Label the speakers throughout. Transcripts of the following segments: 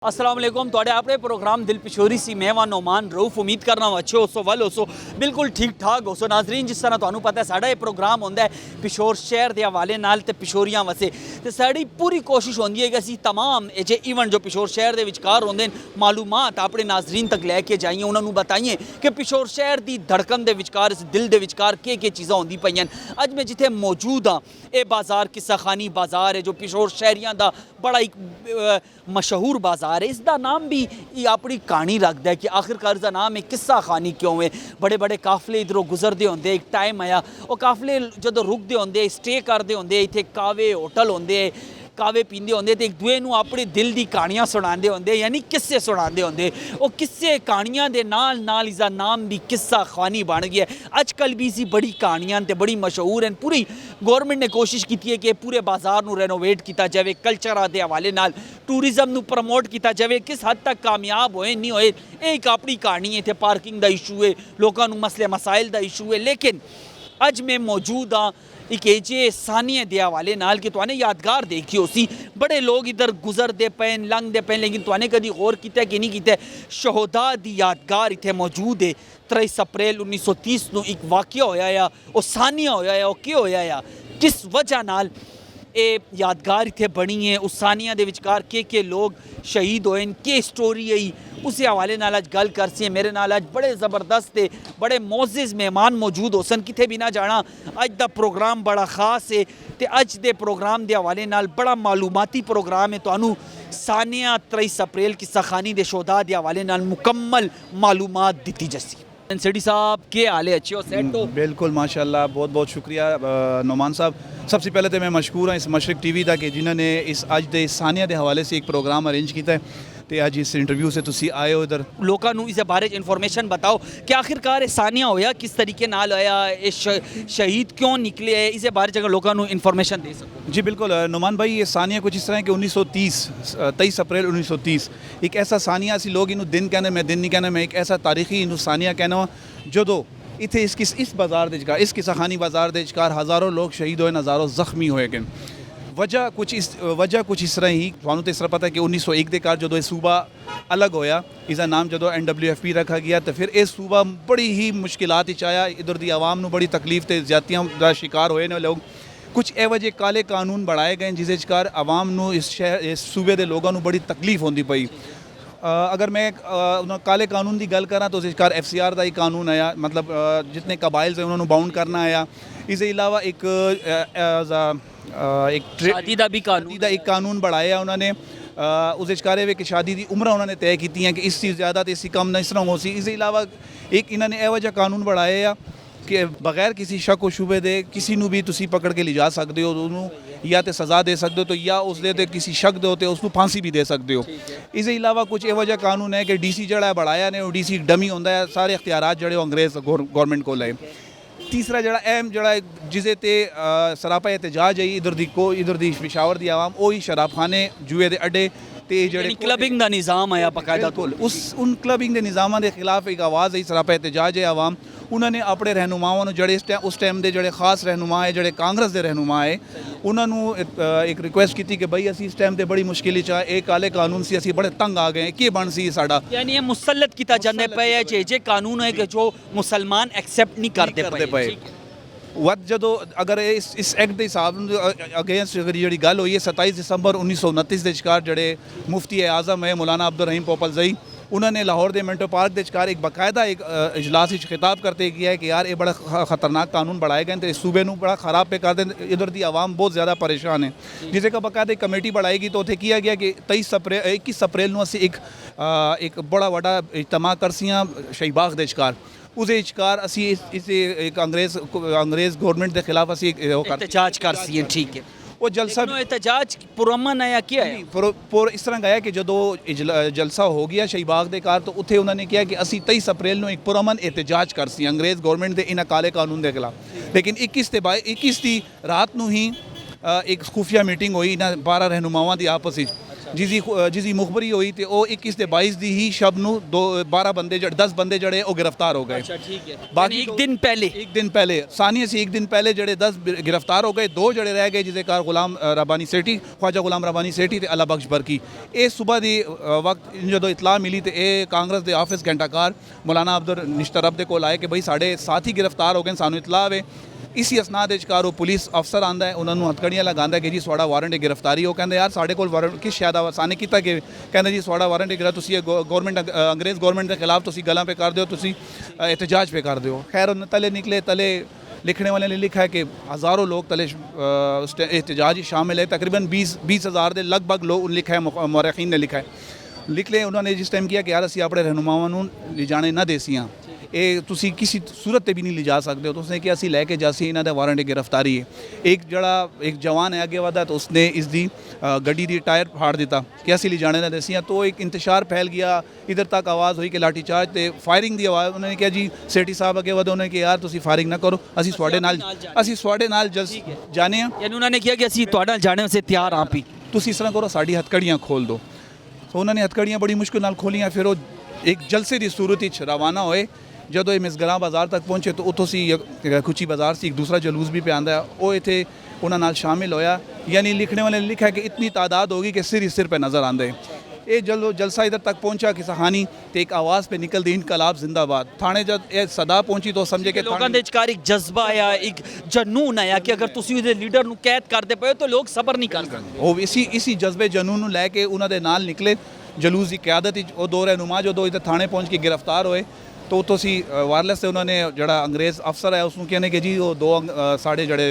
Speaker 1: अस्सलाम वालेकुम तुहाडे अपने प्रोग्राम दिल पिछोरी सी मैं नौमान रऊफ उम्मीद करना अच्छे होसो वल होसो बिल्कुल ठीक ठाक होसो नाजरीन जिस तरह तुहानू पता है साडा ये प्रोग्राम होंदा है पिशोर शहर के हवाले नाल ते पिशोरियां वसे ते साडी पूरी कोशिश होंदी है कि असीं तमाम ये इवेंट जो पिशोर शहर के विचकार होंदे न मालूमात अपने नाजरीन तक लैके जाइए उन्होंने बताइए कि पिशोर शहर की धड़कन के विचकार इस दिल के विचकार के चीज़ां होंदी पईयां अज मैं जिथे मौजूद हाँ ये बाज़ार किस्सा खानी बाज़ार है जो पिशोर शहरियां का बड़ा एक मशहूर बाज़ार है। इसका नाम भी अपनी कहानी रखता है कि आखिरकार इसका नाम है किस्सा खानी क्यों है। बड़े बड़े काफले इधरों गुजरते होंगे एक टाइम आया वो काफले जो रुकते होंगे स्टे करते होंगे इतने कावे होटल होंगे कावे पींदे होंगे तो एक दूए नूं अपने दिल की कहानियां सुनाते होंगे यानी किस्से सुनाते होंगे वो किस्से कहानियां दे नाल नाल इसका नाम भी किस्सा खानी बन गया है। अजकल भी इसी बड़ी कहानियां ते बड़ी मशहूर हैं। पूरी गौरमेंट ने कोशिश की है कि पूरे बाजार नूं रेनोवेट किया जाए कल्चर के हवाले नाल टूरिज्म नूं प्रमोट किया जाए किस हद तक कामयाब होए नहीं होए एक अपनी कहानी है। इत्थे पार्किंग का इशू है लोगों नूं मसले मसाइल का इशू है लेकिन अज मैं मौजूद हाँ एक एजे सानिया दे हवाले नाल कि तुहाने यादगार देखी उसी बड़े लोग इधर गुजरते पे लंघते पे लेकिन तुहाने कभी गौर किया कि नहीं किया शहोदा दी यादगार इतने मौजूद है। 23 अप्रैल 1930 नूं एक वाक़या होया या वो सानिया होया या वो क्या होया या किस वजह नाल ये यादगार इतने बनी है उस सानिया दे विचकार के लोग शहीद होए के स्टोरी आई उस हवाले नाल अज गल कर सी। मेरे नाल अज बड़े ज़बरदस्त बड़े मोअज़्ज़िज़ मेहमान मौजूद हो सन किथे भी ना जाना अज दा प्रोग्राम बड़ा खास है तो अज दे प्रोग्राम के हवाले नाल बड़ा मालूमाती प्रोग्राम है। तुहानू सानिया 23 अप्रैल किस्सा खानी दे शोधा के हवाले नाल मुकम्मल मालूमात दी जसी। सेठी साहब के हाल है अच्छे हो सेट हो?
Speaker 2: बिल्कुल माशाल्लाह बहुत बहुत शुक्रिया नौमान साहब। सबसे पहले तो मैं मशकूर हाँ इस मशरक टीवी का कि जिन्होंने इस अज दे सानिया के हवाले से एक प्रोग्राम अरेंज किया है तो अज इस इंटरव्यू से तुसी आए हो इधर
Speaker 1: लोगों को इस बारे इन्फॉर्मेशन बताओ कि आखिरकार सानिया होया किस तरीके नाल होया शहीद क्यों निकले है इस बारे जगह लोगों को इन्फॉर्मेशन दे सको।
Speaker 2: जी बिल्कुल नुमान भाई ये सानिया कुछ इस तरह है कि 23 अप्रैल 1930 एक ऐसा सानिया असी लोग इनू दिन कहने मैं दिन नहीं कहना मैं एक ऐसा तारीखी इनू सानिया कहना जो इतने इस बाजार के विचकार इस किस्सा खानी बाजार के विचकार हज़ारों लोग शहीद होए हज़ारों जख्मी होए गए। वजह कुछ इस तरह ही थानू तो इस तरह पता है कि 1901 के कार जो ये सूबा अलग होया इसका नाम जो NWFP रखा गया तो फिर ये सूबा बड़ी ही मुश्किलात आया इधर दी आवाम नू बड़ी तकलीफ ते ज्यादतियां का शिकार होए ने लोग कुछ एवजे काले कानून बढ़ाए गए जिस विचकार आवाम नू इस सूबे के लोगों नू बड़ी तकलीफ होंदी पई। अगर मैं काले कानून की गल करा तो उस विचकार FCR का ही कानून आया मतलब जितने कबाइल से उन्होंने बाउंड करना आया। इसके अलावा एक
Speaker 1: शादी का भी
Speaker 2: एक कानून बढ़ाया उन्होंने उस विचकारे वे कि शादी की उम्र उन्होंने तय की कि इससे ज़्यादा तो इससे कम ना इस तरह हो सी। इसके अलावा एक इन्होंने एवजा कानून बढ़ाया कि बगैर किसी शक व शुबे दे किसी नू भी तुसी पकड़ के ले जा सकते हो उन्होंने या तो सज़ा दे सकते हो तो या उसके किसी शक दे होते उसको फांसी भी दे सकते हो। इसके अलावा कुछ एवजा कानून है कि DC जड़ा बढ़ाया ने और DC डमी होंदा है सारे इख्तियारात जड़े अंग्रेज़ गौरमेंट को ले। तीसरा जड़ा अहम जड़ा जिसे ते सरापा एहतजाज आई इधर दी पिशावर दी आवाम वो ही शराब खाने जुए दे अड्डे ते जड़े
Speaker 1: क्लबिंग का निज़ाम आया बकायदा
Speaker 2: उन क्लबिंग के निज़ामां के खिलाफ एक आवाज़ आई सरापा एहतजाज है आवाम उन्होंने अपने रहनुमाओं जड़े उस टाइम के जड़े खास रहनुमा है जड़े कांग्रेस के रहनुमा है उन्होंने एक रिक्वेस्ट की कि भाई असी इस टाइम ते बड़ी मुश्किल च एक काले कानून से असी बड़े तंग आ गए कि बन सी साडा यानी
Speaker 1: ये मुसल्लत किया जाने पे जे कानून है कि जो मुसलमान एक्सेप्ट नहीं करते पे
Speaker 2: वत जो अगर इस एक्ट के हिसाब अगेंस्ट जी गल हुई है 27 दिसंबर 1929 के विचकार जड़े मुफ्ती आज़म है मौलाना अब्दुल रहीम पोपलजई उन्होंने लाहौर के मिंटो पार्क के विचकार एक बाकायदा एक इजलास खिताब करते किया है कि यार ये बड़ा खतरनाक कानून बढ़ाए गए तो इस सूबे नू बड़ा ख़राब पे कर दें इधर की आवाम बहुत ज़्यादा परेशान है जिसे का बाकायदा एक कमेटी बढ़ाएगी तो उसे किया गया कि 21 अप्रैल नू असी एक बड़ा वड़ा इज्तमा करसियाँ शहीबाग के विचकार उस विचकार असी इसे एक अंग्रेज़ गौरमेंट के खिलाफ असी
Speaker 1: एहतजाज कर सी। ठीक है
Speaker 2: वो जलसा
Speaker 1: एहतजाज पुरअमन है या क्या है
Speaker 2: इस तरह गया कि जो जलसा हो गया शहीबाग के कार तो उत्थे उन्होंने किया कि असी 23 अप्रैल नू एक पुरअमन एहतजाज कर सी अंग्रेज़ गौरमेंट के इन काले कानून के खिलाफ लेकिन 21 की रात नू ही एक खुफिया मीटिंग हुई इन 12 रहनुमावां की आपस ਜਿਹਦੀ ਮੁਖਬਰੀ ਹੋਈ ਤੇ ਉਹ 21 ਤੇ 22 ਦੀ ਹੀ ਸ਼ਬ ਨੂੰ 12 ਬੰਦੇ 10 ਬੰਦੇ ਜਿਹੜੇ ਉਹ ਗ੍ਰਿਫਤਾਰ ਹੋ ਗਏ।
Speaker 1: अच्छा ठीक है
Speaker 2: बाकी
Speaker 1: यानी एक
Speaker 2: तो-
Speaker 1: दिन पहले
Speaker 2: एक दिन पहले सानिया से एक दिन पहले जड़े 10 गिरफ्तार हो गए, 2 जड़े रह गए जिसे कार गुलाम रबानी सेठी, ख्वाजा गुलाम रबानी सेठी ते अला बख्श बरकी। ये सुबह दी वक्त जो इतला मिली तो ये कांग्रेस के ऑफिस घंटाकार मौलाना अब्दुल निश्तर अब्दे को आए कि भाई साढ़े साथी गिरफ्तार हो गए, सानू इतला आवे। इसी असनाद विचकार वो पुलिस अफसर आंदा है, उन्होंने हथकड़ियाँ लगांदा है कि जी साड़ा वारंट है गिरफ्तारी। वो कहते यार साढ़े को वारंट किस शायद साने किया कि कहते जी साड़ा वारंट है गिरा तुसी गवर्नमेंट अंग्रेज़ गवर्नमेंट के खिलाफ तुसी गलां पे कर दो, तुसी एहतजाज पे कर दो। खैर उन्हें तले निकले, तले लिखने वाले ने लिखा है कि हज़ारों लोग तले उस एहतजाज शामिल है, तकरीबन 20,000 के लगभग लोग लिखा है, मौरखीन ने लिखा है। लिख ले उन्होंने जिस टाइम किया कि यार असी अपने रहनुमावां नूं लिजाने ना देसियां, ਇਹ ਤੁਸੀਂ ਕਿਸੇ ਸੂਰਤ ਤੇ ਵੀ ਨਹੀਂ ਲਿਜਾ ਸਕਦੇ ਹੋ। तो उसने कि ਅਸੀਂ ਲੈ ਕੇ ਜਾਸੀ ਇਹਨਾਂ ਦਾ ਵਾਰੰਟ गिरफ्तारी है। एक जवान है आगे वादा तो उसने इसकी गड्डी दी टायर फाड़ दिता कि ਅਸੀਂ लिजाने ना देसियां। तो एक इंतशार फैल गया, इधर तक आवाज़ हुई कि लाठीचार्ज ते फायरिंग दी आवाज़। उन्होंने कहा जी सेठी साहब अगे वधो, उन्होंने कहा यार तुसी फायरिंग ना करो, ਅਸੀਂ ਤੁਹਾਡੇ ਨਾਲ ਜਾਣੇ ਆ।
Speaker 1: यानी उन्होंने किया कि ਅਸੀਂ ਤੁਹਾਡੇ ਨਾਲ ਜਾਣੇ ਵਾਸਤੇ ਤਿਆਰ ਆਂ ਪੀ
Speaker 2: ਤੁਸੀਂ ਇਸ ਤਰ੍ਹਾਂ ਕਰੋ ਸਾਡੀ ਹਥਕੜੀਆਂ ਖੋਲ ਦਿਓ। तो उन्होंने हथकड़ियाँ बड़ी मुश्किल नाल खोलियाँ। फिर वो एक जलसे की सूरत विच रवाना होए। ਜਦੋਂ ਇਹ ਮਿਸਗਰਾਂ ਬਾਜ਼ਾਰ ਤੱਕ ਪਹੁੰਚੇ ਤਾਂ ਉੱਥੋਂ ਸੀ ਕੁਚੀ ਬਾਜ਼ਾਰ ਸੀ, ਇੱਕ ਦੂਸਰਾ ਜਲੂਸ ਵੀ ਪਿਆਂਦਾ ਉਹ ਇੱਥੇ ਉਹਨਾਂ ਨਾਲ ਸ਼ਾਮਿਲ ਹੋਇਆ। यानी लिखने वाले ने लिखा है कि इतनी तादाद होगी कि सिर ही सिर पे नज़र आंदे। ये जलसा इधर तक पहुंचा कि सहानी तो एक आवाज़ पे निकल दी इनकलाब जिंदाबाद। थाने जब ये सदा पहुंची तो समझे कि
Speaker 1: ਲੋਕਾਂ ਦੇ ਵਿਚਕਾਰ ਇੱਕ ਜਜ਼ਬਾ ਆਇਆ, ਇੱਕ ਜਨੂਨ ਆਇਆ ਕਿ ਅਗਰ ਤੁਸੀਂ ਉਹਦੇ ਲੀਡਰ ਨੂੰ ਕੈਦ ਕਰਦੇ ਪਏ ਹੋ ਤਾਂ ਲੋਕ ਸਬਰ ਨਹੀਂ ਕਰ ਸਕਦੇ।
Speaker 2: ਉਹ ਇसी ਜਜ਼ਬੇ ਜਨੂਨ ਨੂੰ ਲੈ ਕੇ ਉਹਨਾਂ ਦੇ ਨਾਲ ਨਿਕਲੇ ਜਲੂਸ ਦੀ ਕਿਆਦਤ ਵਿੱਚ। ਉਹ ਦੋ ਰਹਿਨੁਮਾ ਜਦੋਂ ਇੱਧਰ ਥਾਣੇ ਪਹੁੰਚ ਕੇ ਗ੍ਰਿਫਤਾਰ ਹੋਏ तो उतो सी वायरलेस से उन्होंने जड़ा अंग्रेज़ अफसर है उसको कहने कि जी वो 2 साढ़े जड़े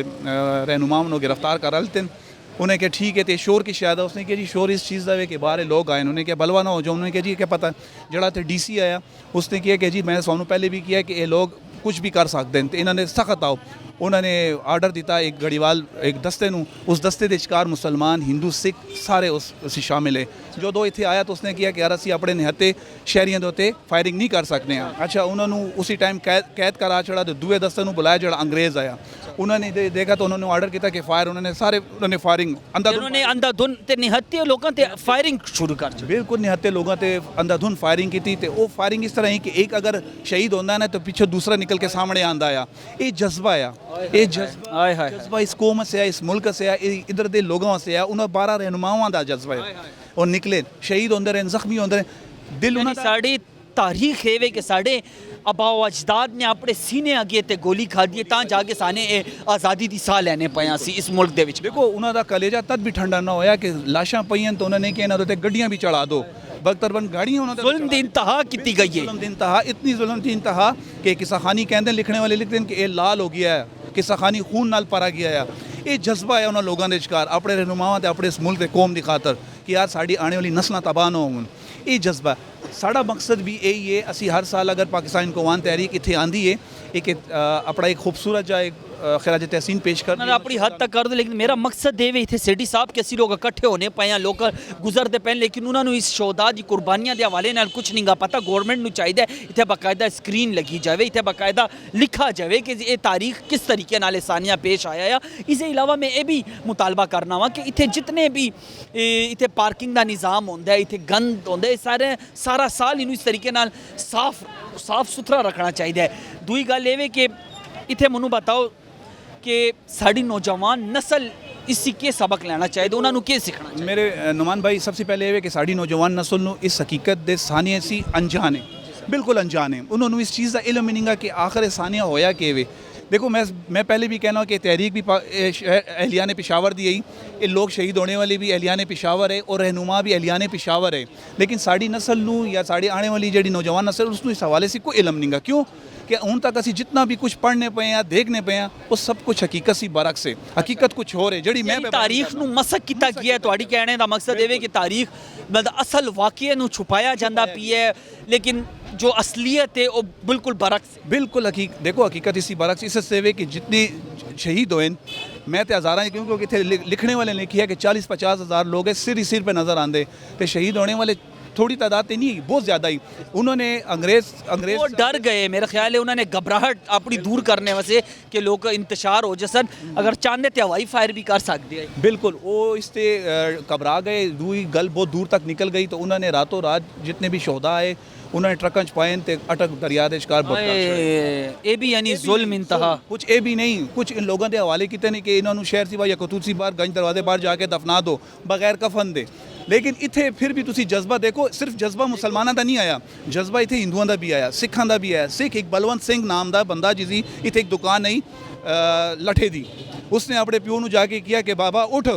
Speaker 2: रहनुमा उन्होंने गिरफ्तार कर लेते हैं। उन्हें कहा ठीक है, तो शोर की शायद उसने कहा जी शोर इस चीज़ का है कि बाहर लोग आए। उन्होंने कहा बलवा ना हो जाओ। उन्होंने कहा जी क्या पता जड़ा तो DC आया उसने कहा कि जी मैं सानू पहले भी किया कि ये लोग कुछ भी कर सकते हैं। तो इन्होंने सख्त आओ उन्होंने आर्डर दिता एक गढ़ीवाल एक दस्ते नूं, उस दस्ते के शिकार मुसलमान हिंदू सिख सारे उस शामिल है। जो दो इतने आया तो उसने किया कि यार असी अपने निहत्ते शहरियों के उत्ते फायरिंग नहीं कर सकते हैं। अच्छा उन्होंंने उसी टाइम कैद करा छड़ा तो दूए दस्ते नूं बुलाया जो अंग्रेज़ आया। उन्होंने देखा तो उन्होंने आर्डर किया कि फायर उन्होंने फायरिंग
Speaker 1: अंधाधुन ते निहत्ते लोगों ते फायरिंग शुरू कर दी।
Speaker 2: बिल्कुल निहत्ते लोगों ते अंधाधुन फायरिंग की थी। तो वो फायरिंग इस तरह ही कि एक अगर शहीद होता है ना तो पीछे दूसरा निकल के सामने आंदा आया। ये जज्बा आया, ये जज्बा इस कौम से आया, इस मुल्क से आया, इधर के लोगों से आया। उन्होंने 12 रहनुमाओं का जज्बा है और निकले शहीद होंदे रहे, जख्मी होंदे रहे। दिल उन्होंने
Speaker 1: साड़ी तारीख है वे कि साढ़े अबाओ अजदाद ने अपने सीने अगे ते गोली खाधी तां जाके साने आज़ादी दी साह लैने पया सी इस मुल्क दे विच।
Speaker 2: देखो उन्होंने कलेजा तद भी ठंडा ना होया कि लाशां पईयां तो उन्होंने कि इन्हां दे गड्डियां भी चढ़ा दो। बख्तरबंद गाड़ियां उन्होंने
Speaker 1: जुल्म दी इंतहा की गई है।
Speaker 2: जुल्म दी इंतहा, इतनी जुल्म दी इंतहा कि किस्सा खानी कहते लिखने वाले लिखते हैं कि ये लाल हो गया है, किस्सा खानी खून नाल भरा गया है। ये जज्बा है उन्होंने लोगों के शिकार अपने रहनुमावां ते अपने इस मुल्क के कौम की खातर कि यार साड़ी आने वाली नस्लां तबाह ना होन। ये जज्बा साड़ा मकसद भी यही है। असी हर साल अगर पाकिस्तान कौमान तहरीक इतने आंदी है एक अपना एक खूबसूरत जा एक खराज तहसीन पेश कर
Speaker 1: अपनी हद तक कर दो। लेकिन मेरा मकसद ये इतने सेठी साहब के असी लोग इकट्ठे होने पाए लोग गुजरते पे, लेकिन उन्होंने इस शोधा की कुर्बानियां के हवाले नाल कुछ नहीं गा पता। गौरमेंट को चाहिए इतने बाकायदा स्क्रीन लगी जाए, इतने बाकायदा लिखा जाए कि ये तारीख किस तरीके नाल सानिया पेश आया। इसके अलावा मैं ये भी मुतालबा करना वा कि इतने जितने भी इतने पार्किंग का निज़ाम होंदा है, इतने गंद होंदा है, सारा साल इनू इस तरीके नाल साफ सुथरा रखना चाहिए। दूई गल ये कि इतने मैनू बताओ कि साड़ी नौजवान नस्ल इसी के सबक लेना चाहिए, उन्होंने क्या सीखना चाहिए?
Speaker 2: मेरे नुमान भाई सबसे पहले ये कि साड़ी नौजवान नस्ल नूं इस हकीकत दे सानिया सी अनजान है, बिल्कुल अनजान है। उन्होंने इस चीज़ का इल्म नहीं गा कि आखिर सानिया होया कि वे। देखो मैं पहले भी कहना कि तहरीक भी अहलियान पेशावर दी गई, ये लोग शहीद होने वाले भी अहलियान पेशावर है और रहनुमा भी अहलियान पेशावर है। लेकिन साड़ी नस्ल नूं या साड़ी आने वाली जी नौजवान नस्ल उसनूं इस हवाले से कोई इल्म नहीं गा। क्यों कि हूँ तक असी जितना भी कुछ पढ़ने पे या देखने पे हैं वो सब कुछ हकीकत सी बरक से हकीकत कुछ हो रही जी। मैं
Speaker 1: तारीख नूं मसक किया गया है। तुहाडी कहने का मकसद ये कि तारीख मतलब असल वाक़े नूं छुपाया जाता पी है, लेकिन जो असलियत है वो बिल्कुल बरक्स।
Speaker 2: बिल्कुल देखो हकीकत इसी बरक्स इस सेवे कि जितने शहीद हुए मैं तो हज़ारा ही क्योंकि इतने लिखने वाले ने लिखी है कि 40-50 हज़ार लोग सिर ही सिर पे नज़र आते तो शहीद होने वाले थोड़ी तादाद तो नहीं, बहुत ज़्यादा ही उन्होंने अंग्रेज़
Speaker 1: वो डर गए, मेरा ख्याल है उन्होंने घबराहट अपनी दूर करने वास्ते कि लोग इंतशार हो जसन अगर चाहते तो हवाई फायर भी कर सकते हैं।
Speaker 2: बिल्कुल वो इससे घबरा गए, दूई गल बहुत दूर तक निकल गई, तो उन्होंने रातों रात जितने भी शोहदा आए उन्होंने ट्रकों च पाए ते अटक दरिया दे शिकार
Speaker 1: ये भी यानी जुल्म इंतहा।
Speaker 2: कुछ ये भी नहीं, कुछ इन लोगों के हवाले किते नहीं कि इन्होंने शहर सी बार या कतूसी बार गंज दरवाजे बाहर जाके दफना दो बगैर कफन दे। लेकिन इत्थे फिर भी तुसी जज्बा देखो, सिर्फ जज्बा मुसलमाना का नहीं आया, जज्बा इत्थे हिंदुओं का भी आया, सिखां का भी आया। सिख एक बलवंत सिंह नाम का बंदा जिसी इत्थे एक दुकान नहीं लठे दी, उसने अपने प्यो नूं जाके किया कि बाबा उठ,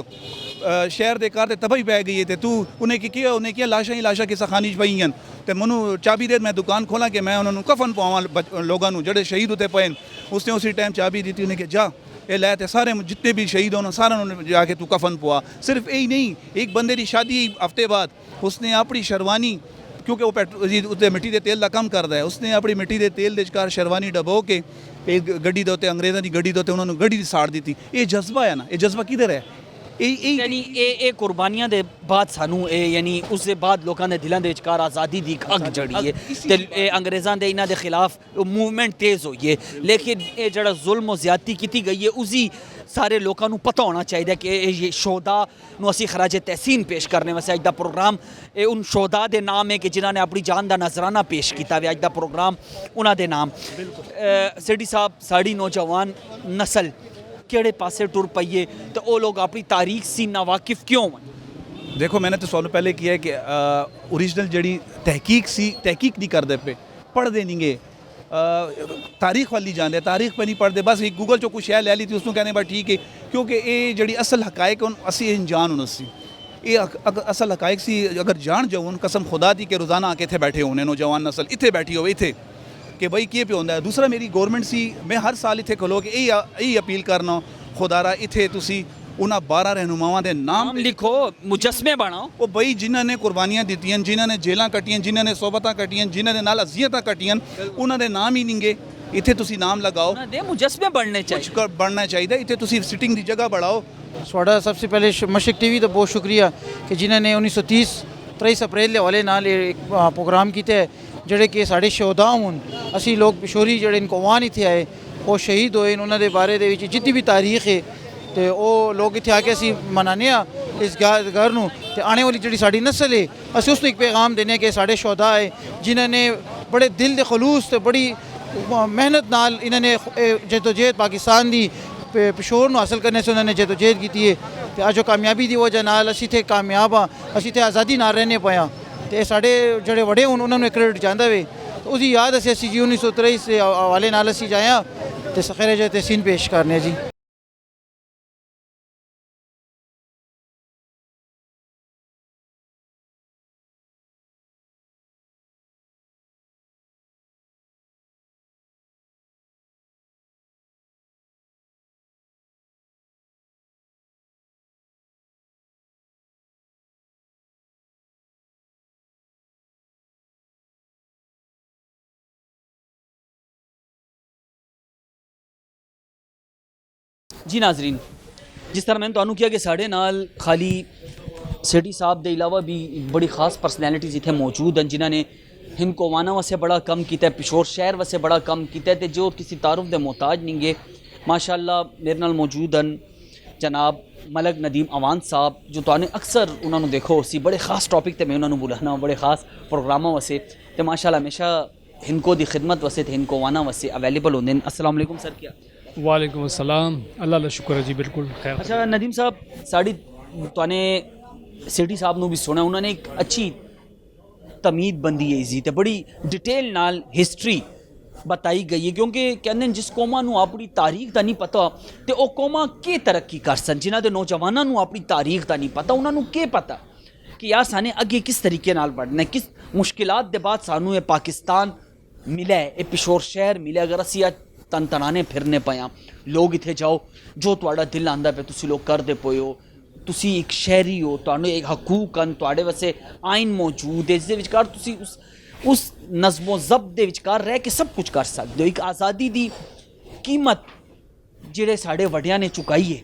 Speaker 2: शहर दे घर ते तबाही पै गई है, ते तू उन्हें की किया, उन्हें किया लाशां ही लाशां किसा खानी च पईयां ते मनु चाबी दे, मैं दुकान खोला कि मैं उन्होंने कफन पवां लोगों नूं जेह्ड़े शहीद होते पे। उसने उसी टाइम चाबी दी थी, उन्हें कि जा ये लै ते सारे जितने भी शहीद होना सारा उन्होंने जाके तू कफन पवा। सिर्फ यही नहीं, एक बंदे की शादी हफ्ते बाद उसने अपनी शरवानी, क्योंकि वो उत्ते मिट्टी के तेल का कम करता है, उसने अपनी मिट्टी के तेल के शिकार शरवानी डबो के गड्डी दे उत्ते, अंग्रेज़ों की गड्डी दे उत्ते उन्होंने गड्डी साड़ दी थी। ये जज्बा है ना, ये जज्बा किधर है?
Speaker 1: यानी ये कुर्बानियां दे बाद सानू यानी उसके बाद लोगों के दिलों के विचकार आज़ादी की अग जड़ी है ते अंग्रेज़ों के इन्हों के खिलाफ मूवमेंट तेज़ हुई है। लेकिन ये जड़ा जुल्म और ज़्यादती की गई है उसी सारे लोगों को पता होना चाहिए कि ये शोहदा नूं असीं खराज तहसीन पेश करने वास्ते अज दा प्रोग्राम ये उन शोहदा के नाम है कि जिन्होंने अपनी जान का नजराना पेश किया है। अज दा प्रोग्राम उन्होंने नाम सिटी साहब साड़ी नौजवान नस्ल किहड़े पासे टुर पईए तो वो लोग अपनी तारीख से नावाकिफ क्यों हैं?
Speaker 2: देखो मैंने तो सवाल पहले किया है कि ओरिजिनल जड़ी तहकीक सी तहकीक नहीं करते पे, पढ़ते नहीं गए, तारीख वाली जान तारीख पे नहीं पढ़ते, बस एक गूगल चो कुछ शै लै ली थी उसमें कहने बस ठीक है, क्योंकि ये जड़ी असल हकायक असी अनजान हूँ सी ये असल हकायक सी अगर जान जाओ कसम खुदा दी के रोज़ाना आके इतने बैठे होने नौजवान नस्ल इतने बैठी हो इतने कि भाई किए पे होंदा है। दूसरा मेरी गवर्नमेंट सी मैं हर साल इतने खलो कि यही अपील करना खुदारा इतने तुसी उन्होंने 12 रहनुमावां दे नाम
Speaker 1: लिखो, मुजस्मे बनाओ,
Speaker 2: वो बई जिन्होंने कुर्बानियां दित्तियां, जिन्होंने जेलां कट्टियां, जिन्होंने सोबतां कट्टियां, जिन्होंने नाल अजियतां कट्टियां, उन्होंने नाम ही नहीं गे, इतने तुसी नाम लगाओ,
Speaker 1: मुजस्मे बनने चाहिए,
Speaker 2: बनना चाहिए, इतने तुसी सिटिंग की जगह बढ़ाओ।
Speaker 3: साड़ा सबसे पहले मशरक टीवी तो बहुत शुक्रिया कि जिन्होंने 1930 23 अप्रैल वाले नाल एक प्रोग्राम किया ਜਿਹੜੇ कि साढ़े शोहदा हूँ असी लोग पिशोरी ਜਿਹੜੇ इनकोवान इतने आए वो शहीद होए उन्होंने बारे दे विच जितनी भी तारीख है तो वो लोग इतने आके असी मनाने इस घर नूं ते आने वाली जी साड़ी नस्ल है असी उसको एक पैगाम देने कि साढ़े शोहदा है जिन्होंने बड़े दिल दे खलूस ते बड़ी मेहनत नाल इन्होंने जदोजहद पाकिस्तान की पिशोर नूं हासिल करने से उन्होंने जदोजहद की है तो अज कामयाबी की वजह नाल असी इत्थे कामयाब हाँ, असी इत्थे आज़ादी नाल रहने पाया तो साढ़े जड़े बड़े हूँ उन्होंने क्रेडिट जाता वे तो उसकी याद असी जी 1923 के हवाले नाल असी जाया तो खैर जै तहसीन पेश करने जी।
Speaker 1: जी नाजरीन, जिस तरह मैंने तुहानू किया कि साढ़े नाल खाली सिटी साहब के अलावा भी बड़ी खास परसनैलिटीज़ इतने मौजूद हैं जिन्होंने हिंदकोवाना वास्ते बड़ा कम किया, पिशोर शहर वास्ते बड़ा कम किया, जो किसी तारुफ के मोहताज नहीं गए। माशाअल्लाह मेरे नाल मौजूद हैं जनाब मलक नदीम अवान साहब जो तुहाने अक्सर उन्होंने देखो उसी बड़े खास टॉपिक ते मैं उन्होंने बुलाना बड़े खास प्रोग्रामों वास्ते तो माशाअल्लाह हमेशा हिंदको की खिदमत वास्ते हिंदकोवाना वास्ते अवेलेबल होंगे। अस्सलाम वालेकुम सर, क्या
Speaker 4: वालेकुम अस्सलाम, अल्लाह दा शुक्र है जी, बिल्कुल खैर।
Speaker 1: अच्छा नदीम साहब, साड़ी तुहाने सिटी साहब नूं भी सुना, उन्होंने एक अच्छी तमीद बंदी है इसी तो बड़ी डिटेल नाल हिस्टरी बताई गई है, क्योंकि कहते जिस कौमा नूं अपनी तारीख का नहीं पता तो वह कौमा के तरक्की कर सन, जिन्होंने नौजवानों नूं अपनी तारीख का नहीं पता उन्होंने के पता कि यार साने अगे किस तरीके नाल बढ़ना है, किस मुश्किलात के बाद सानू ये पाकिस्तान मिला है, ये पिशोर शहर मिला। अगर असी तन तनाने फिरने पाया लोग इत्थे जाओ जो तुहाड़ा दिल आंदा पे तुसी लोग करदे पे हो, तुसी एक शहरी हो, तुहानू एक हकूक हैं, तुहाड़े वास्ते आइन मौजूद है जिसदे विचकार तुसी उस नज़मो ज़ब्त दे विचकार रह के सब कुछ कर सकते हो। एक आज़ादी दी कीमत जिहड़े साढ़े वड्डियां ने चुकाई है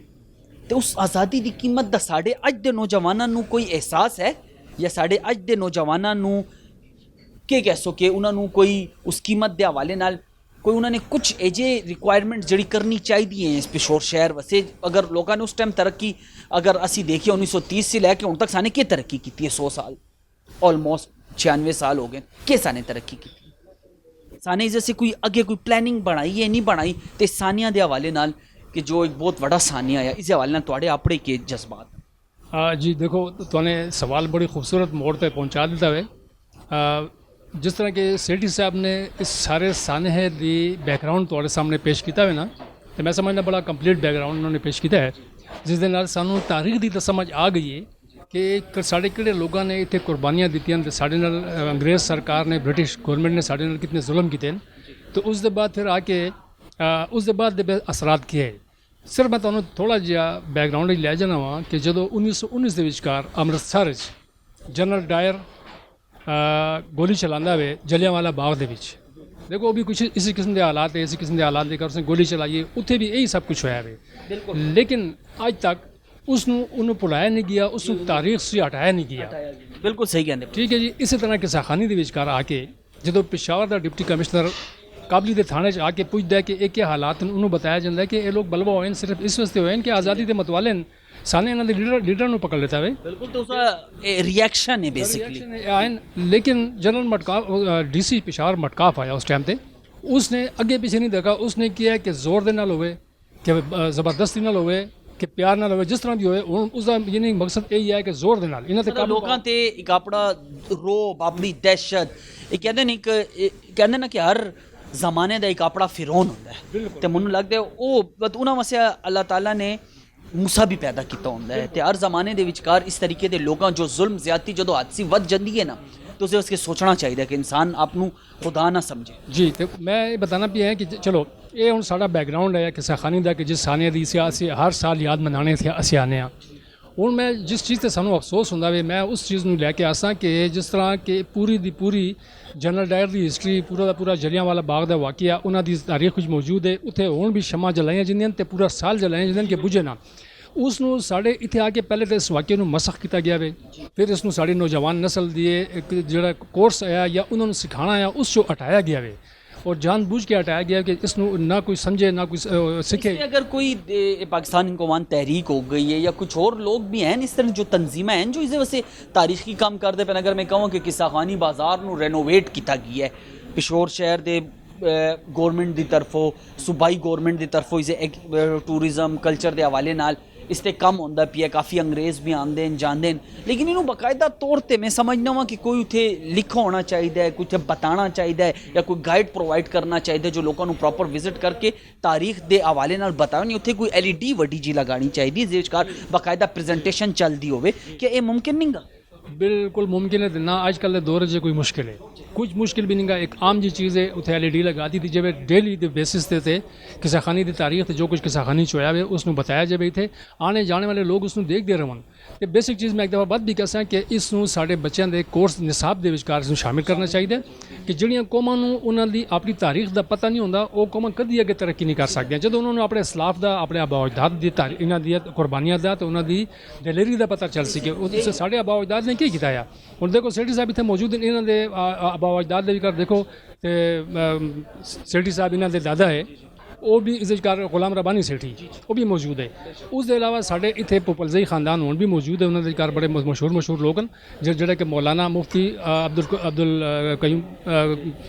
Speaker 1: तो उस आज़ादी की कीमत दा साढ़े अज दे नौजवानों नू कोई एहसास है ਜਾਂ ਸਾਡੇ ਅੱਜ ਦੇ ਨੌਜਵਾਨਾਂ ਨੂੰ ਕੀ ਕਹਿ ਸੋ ਕਿ ਉਹਨਾਂ ਨੂੰ ਕੋਈ ਉਸ ਕੀਮਤ ਦੇ ਹਵਾਲੇ ਨਾਲ ਕੋਈ ਉਹਨਾਂ ਨੇ ਕੁਝ ਅਜੇ ਰਿਕੁਆਇਰਮੈਂਟ ਜਿਹੜੀ ਕਰਨੀ ਚਾਹੀਦੀ ਹੈ ਇਸ ਪਿਸ਼ੌਰ ਸ਼ਹਿਰ ਵਾਸਤੇ ਅਗਰ ਲੋਕਾਂ ਨੇ ਉਸ ਟਾਈਮ ਤਰੱਕੀ ਅਗਰ ਅਸੀਂ ਦੇਖੀਏ 1930 से ਲੈ ਕੇ ਹੁਣ ਤੱਕ ਸਾਨੇ ਕੀ ਤਰੱਕੀ ਕੀਤੀ ਹੈ 100 ਸਾਲ ਆਲਮੋਸਟ 96 साल हो गए कि साने तरक्की की साने जैसे कोई अगे कोई प्लानिंग बनाई है नहीं बनाई तो सानिया के हवाले नाल कि जो एक बहुत बड़ा सानिया है इस हवाले नाल तुहाडे अपने के जज्बात
Speaker 4: जी देखो तुमने सवाल बड़ी खूबसूरत मोड़ पर पहुंचा दिता है जिस तरह के सेठी साहब ने इस सारे सानहे दी बैकग्राउंड तुहाडे सामने पेश किया है ना तो मैं समझना बड़ा कंप्लीट बैकग्राउंड उन्होंने पेश किया है जिस दे नाल सानू तारीख की तो समझ आ गई है कि साढ़े किहड़े लोगों ने इतने कुर्बानियां दित्तियां ते साढ़े नाल अंग्रेज़ सरकार ने ब्रिटिश गवर्नमेंट ने साढ़े नाल कितने जुल्म किए तो उस दे बाद फिर आके उस दे बाद दे असरात की है सिर्फ मैं तुहानूं थोड़ा जिहा बैकग्राउंड लै जाना वा कि जदों 1919 ਦੇ ਵਿਚਕਾਰ ਅੰਮ੍ਰਿਤਸਰ 'ਚ जनरल डायर गोली चलांदा वे जलियांवाला बाग दे विच देखो भी कुछ इसी किस्म के हालात है इसी किस्म के हालात लेकर उसने गोली चलाई है उत्थे भी यही सब कुछ होया वे लेकिन अज तक उसनूं उन्होंने भुलाया नहीं गया उसनूं तारीख से हटाया नहीं गया
Speaker 1: बिल्कुल सही कहते
Speaker 4: ठीक है जी इसी तरह किसाखानी के विचकार आके जो पेशावर का डिप्टी कमिश्नर काबली के थाने आके पूछता है कि ये क्या हालात हैं उन्होंने बताया जाता है कि ये लोग बलवा होए सिर्फ इस वास्ते होए कि आज़ादी के मतवाले साने इन्होंने लीडर को पकड़ लेता है
Speaker 1: बिल्कुल तो उसका रिएक्शन है बेसिकली
Speaker 4: आए लेकिन जनरल मटकाफ DC पेशावर मटकाफ आया उस टाइम पे उसने अगे पीछे नहीं देखा उसने किया कि जोर दे नाल होवे कि ज़बरदस्ती नाल होवे कि प्यार नाल होवे जिस तरह भी होवे उसका यानी मकसद यही है कि जोर दे नाल इन्हां ते
Speaker 1: लोकां ते एक अपना रोब अपनी दहशत ये कहते ने कहते ना कि हर ज़माने का एक अपना फिरौन होंदा है ते मैनूं लगदा है वो उन्हां वास्ते अल्लाह ताला ने मूसा भी पैदा किया होंदा है ते हर ज़माने दे विचकार इस तरीके के लोगों जो जुल्म ज्यादती जो हद से वध जाती है ना तो उसे उसके सोचना चाहिए कि इंसान आपनू खुदा ना समझे
Speaker 4: जी तो मैं ये बताना भी है कि चलो ये हुण साडा बैकग्राउंड है कि किसाखानी का कि जिस साने दी असीं हर साल याद मनाने थे असीं आने हुण मैं जिस चीज़ से सानू अफसोस होंदा वे मैं उस चीज़ नूं लैके आसां कि जिस तरह कि पूरी दी पूरी जनरल डायर की हिस्टरी पूरा का पूरा जलियांवाला बाग का वाक़या उन्हां दी तारीख कुछ मौजूद है उत्थे हुण भी शमा जलाइयां जांदियां ते पूरा साल जलाइयां जांदियां कि बुझे ना उसनूं साढ़े इत्थे आके पहले तो इस वाक़े नूं मसख किया गया वे फिर इसनूं साड़ी नौजवान नस्ल दी एक जिहड़ा कोर्स आया या उन्होंने सिखाना आया उस चो हटाया गया वे और जानबूझ के हटाया गया कि इसनूं ना कोई समझे ना कोई सीखे
Speaker 1: अगर कोई पाकिस्तान इनकोमान तहरीक हो गई है या कुछ और लोग भी हैं इस तरह जो तंजीमें हैं जो इस वैसे तारीखी काम करते पे अगर मैं कहूँ कि किसाखानी बाज़ार नूं रेनोवेट किया गया है पिशोर शहर के गौरमेंट की तरफों सूबाई गौरमेंट की तरफों इसे टूरिज़म कल्चर के हवाले नाल इस ते कम होंदा पिया काफ़ी अंग्रेज़ भी आंदे जांदे लेकिन इन्हों बाकायदा तौर पर मैं समझना वा कि कोई उत्थे लिखा होना चाहिए कुछ बताना चाहिए या कोई गाइड प्रोवाइड करना चाहिए जो लोगों को प्रॉपर विजिट करके तारीख के हवाले नाल बताओ नहीं उत्थे कोई LED वड्डी जी लगानी चाहिए जिसका बाकायदा प्रेजेंटेशन चलती होवे कि ये मुमकिन नहीं गा
Speaker 4: बिल्कुल मुमकिन है ना आजकल के दौर च कोई मुश्किल है कुछ मुश्किल भी नहीं गा एक आम जी चीज़ है उत्थे LED लगा दी थी जब डेली के बेसिस ते किसाखानी की तारीख जो कुछ किसाखानी चोया है उसनों बताया जाए इतने आने जाने वाले लोग उसनों देखते रहन तो बेसिक चीज़ मैं एक दफ़ा बात भी कसा कि इसनों साढ़े बच्चों के कोर्स निसाब के विचकार इसनों शामिल करना चाहिए कि जिहड़ियां कौमां नूं उन्हां दी अपनी तारीख का पता नहीं होंदा वो कौमां कदी अगे तरक्की नहीं कर सकदियां जदों उन्होंने अपने इस्लाफ का अपने आबा अजदाद की इन्हां दी कुर्बानियां का तो उन्हां दी दिलेरी का पता चल सके साढ़े आबा अजदाद ने की किया हुण देखो सेठी साहब इत्थे मौजूद हैं इन्हां दे आबा अजदाद दे विचकार देखो ते सेठी साहब इन्हां दे दादा है वो भी इस विचकार गुलाम रबानी सेठी वो भी मौजूद है उसके अलावा साढ़े इतने पुपलजई खानदान हुण भी मौजूद है उन्होंने विचकार बड़े मशहूर लोग हैं जिहड़े कि मौलाना मुफ्ती अब्दुल कयूम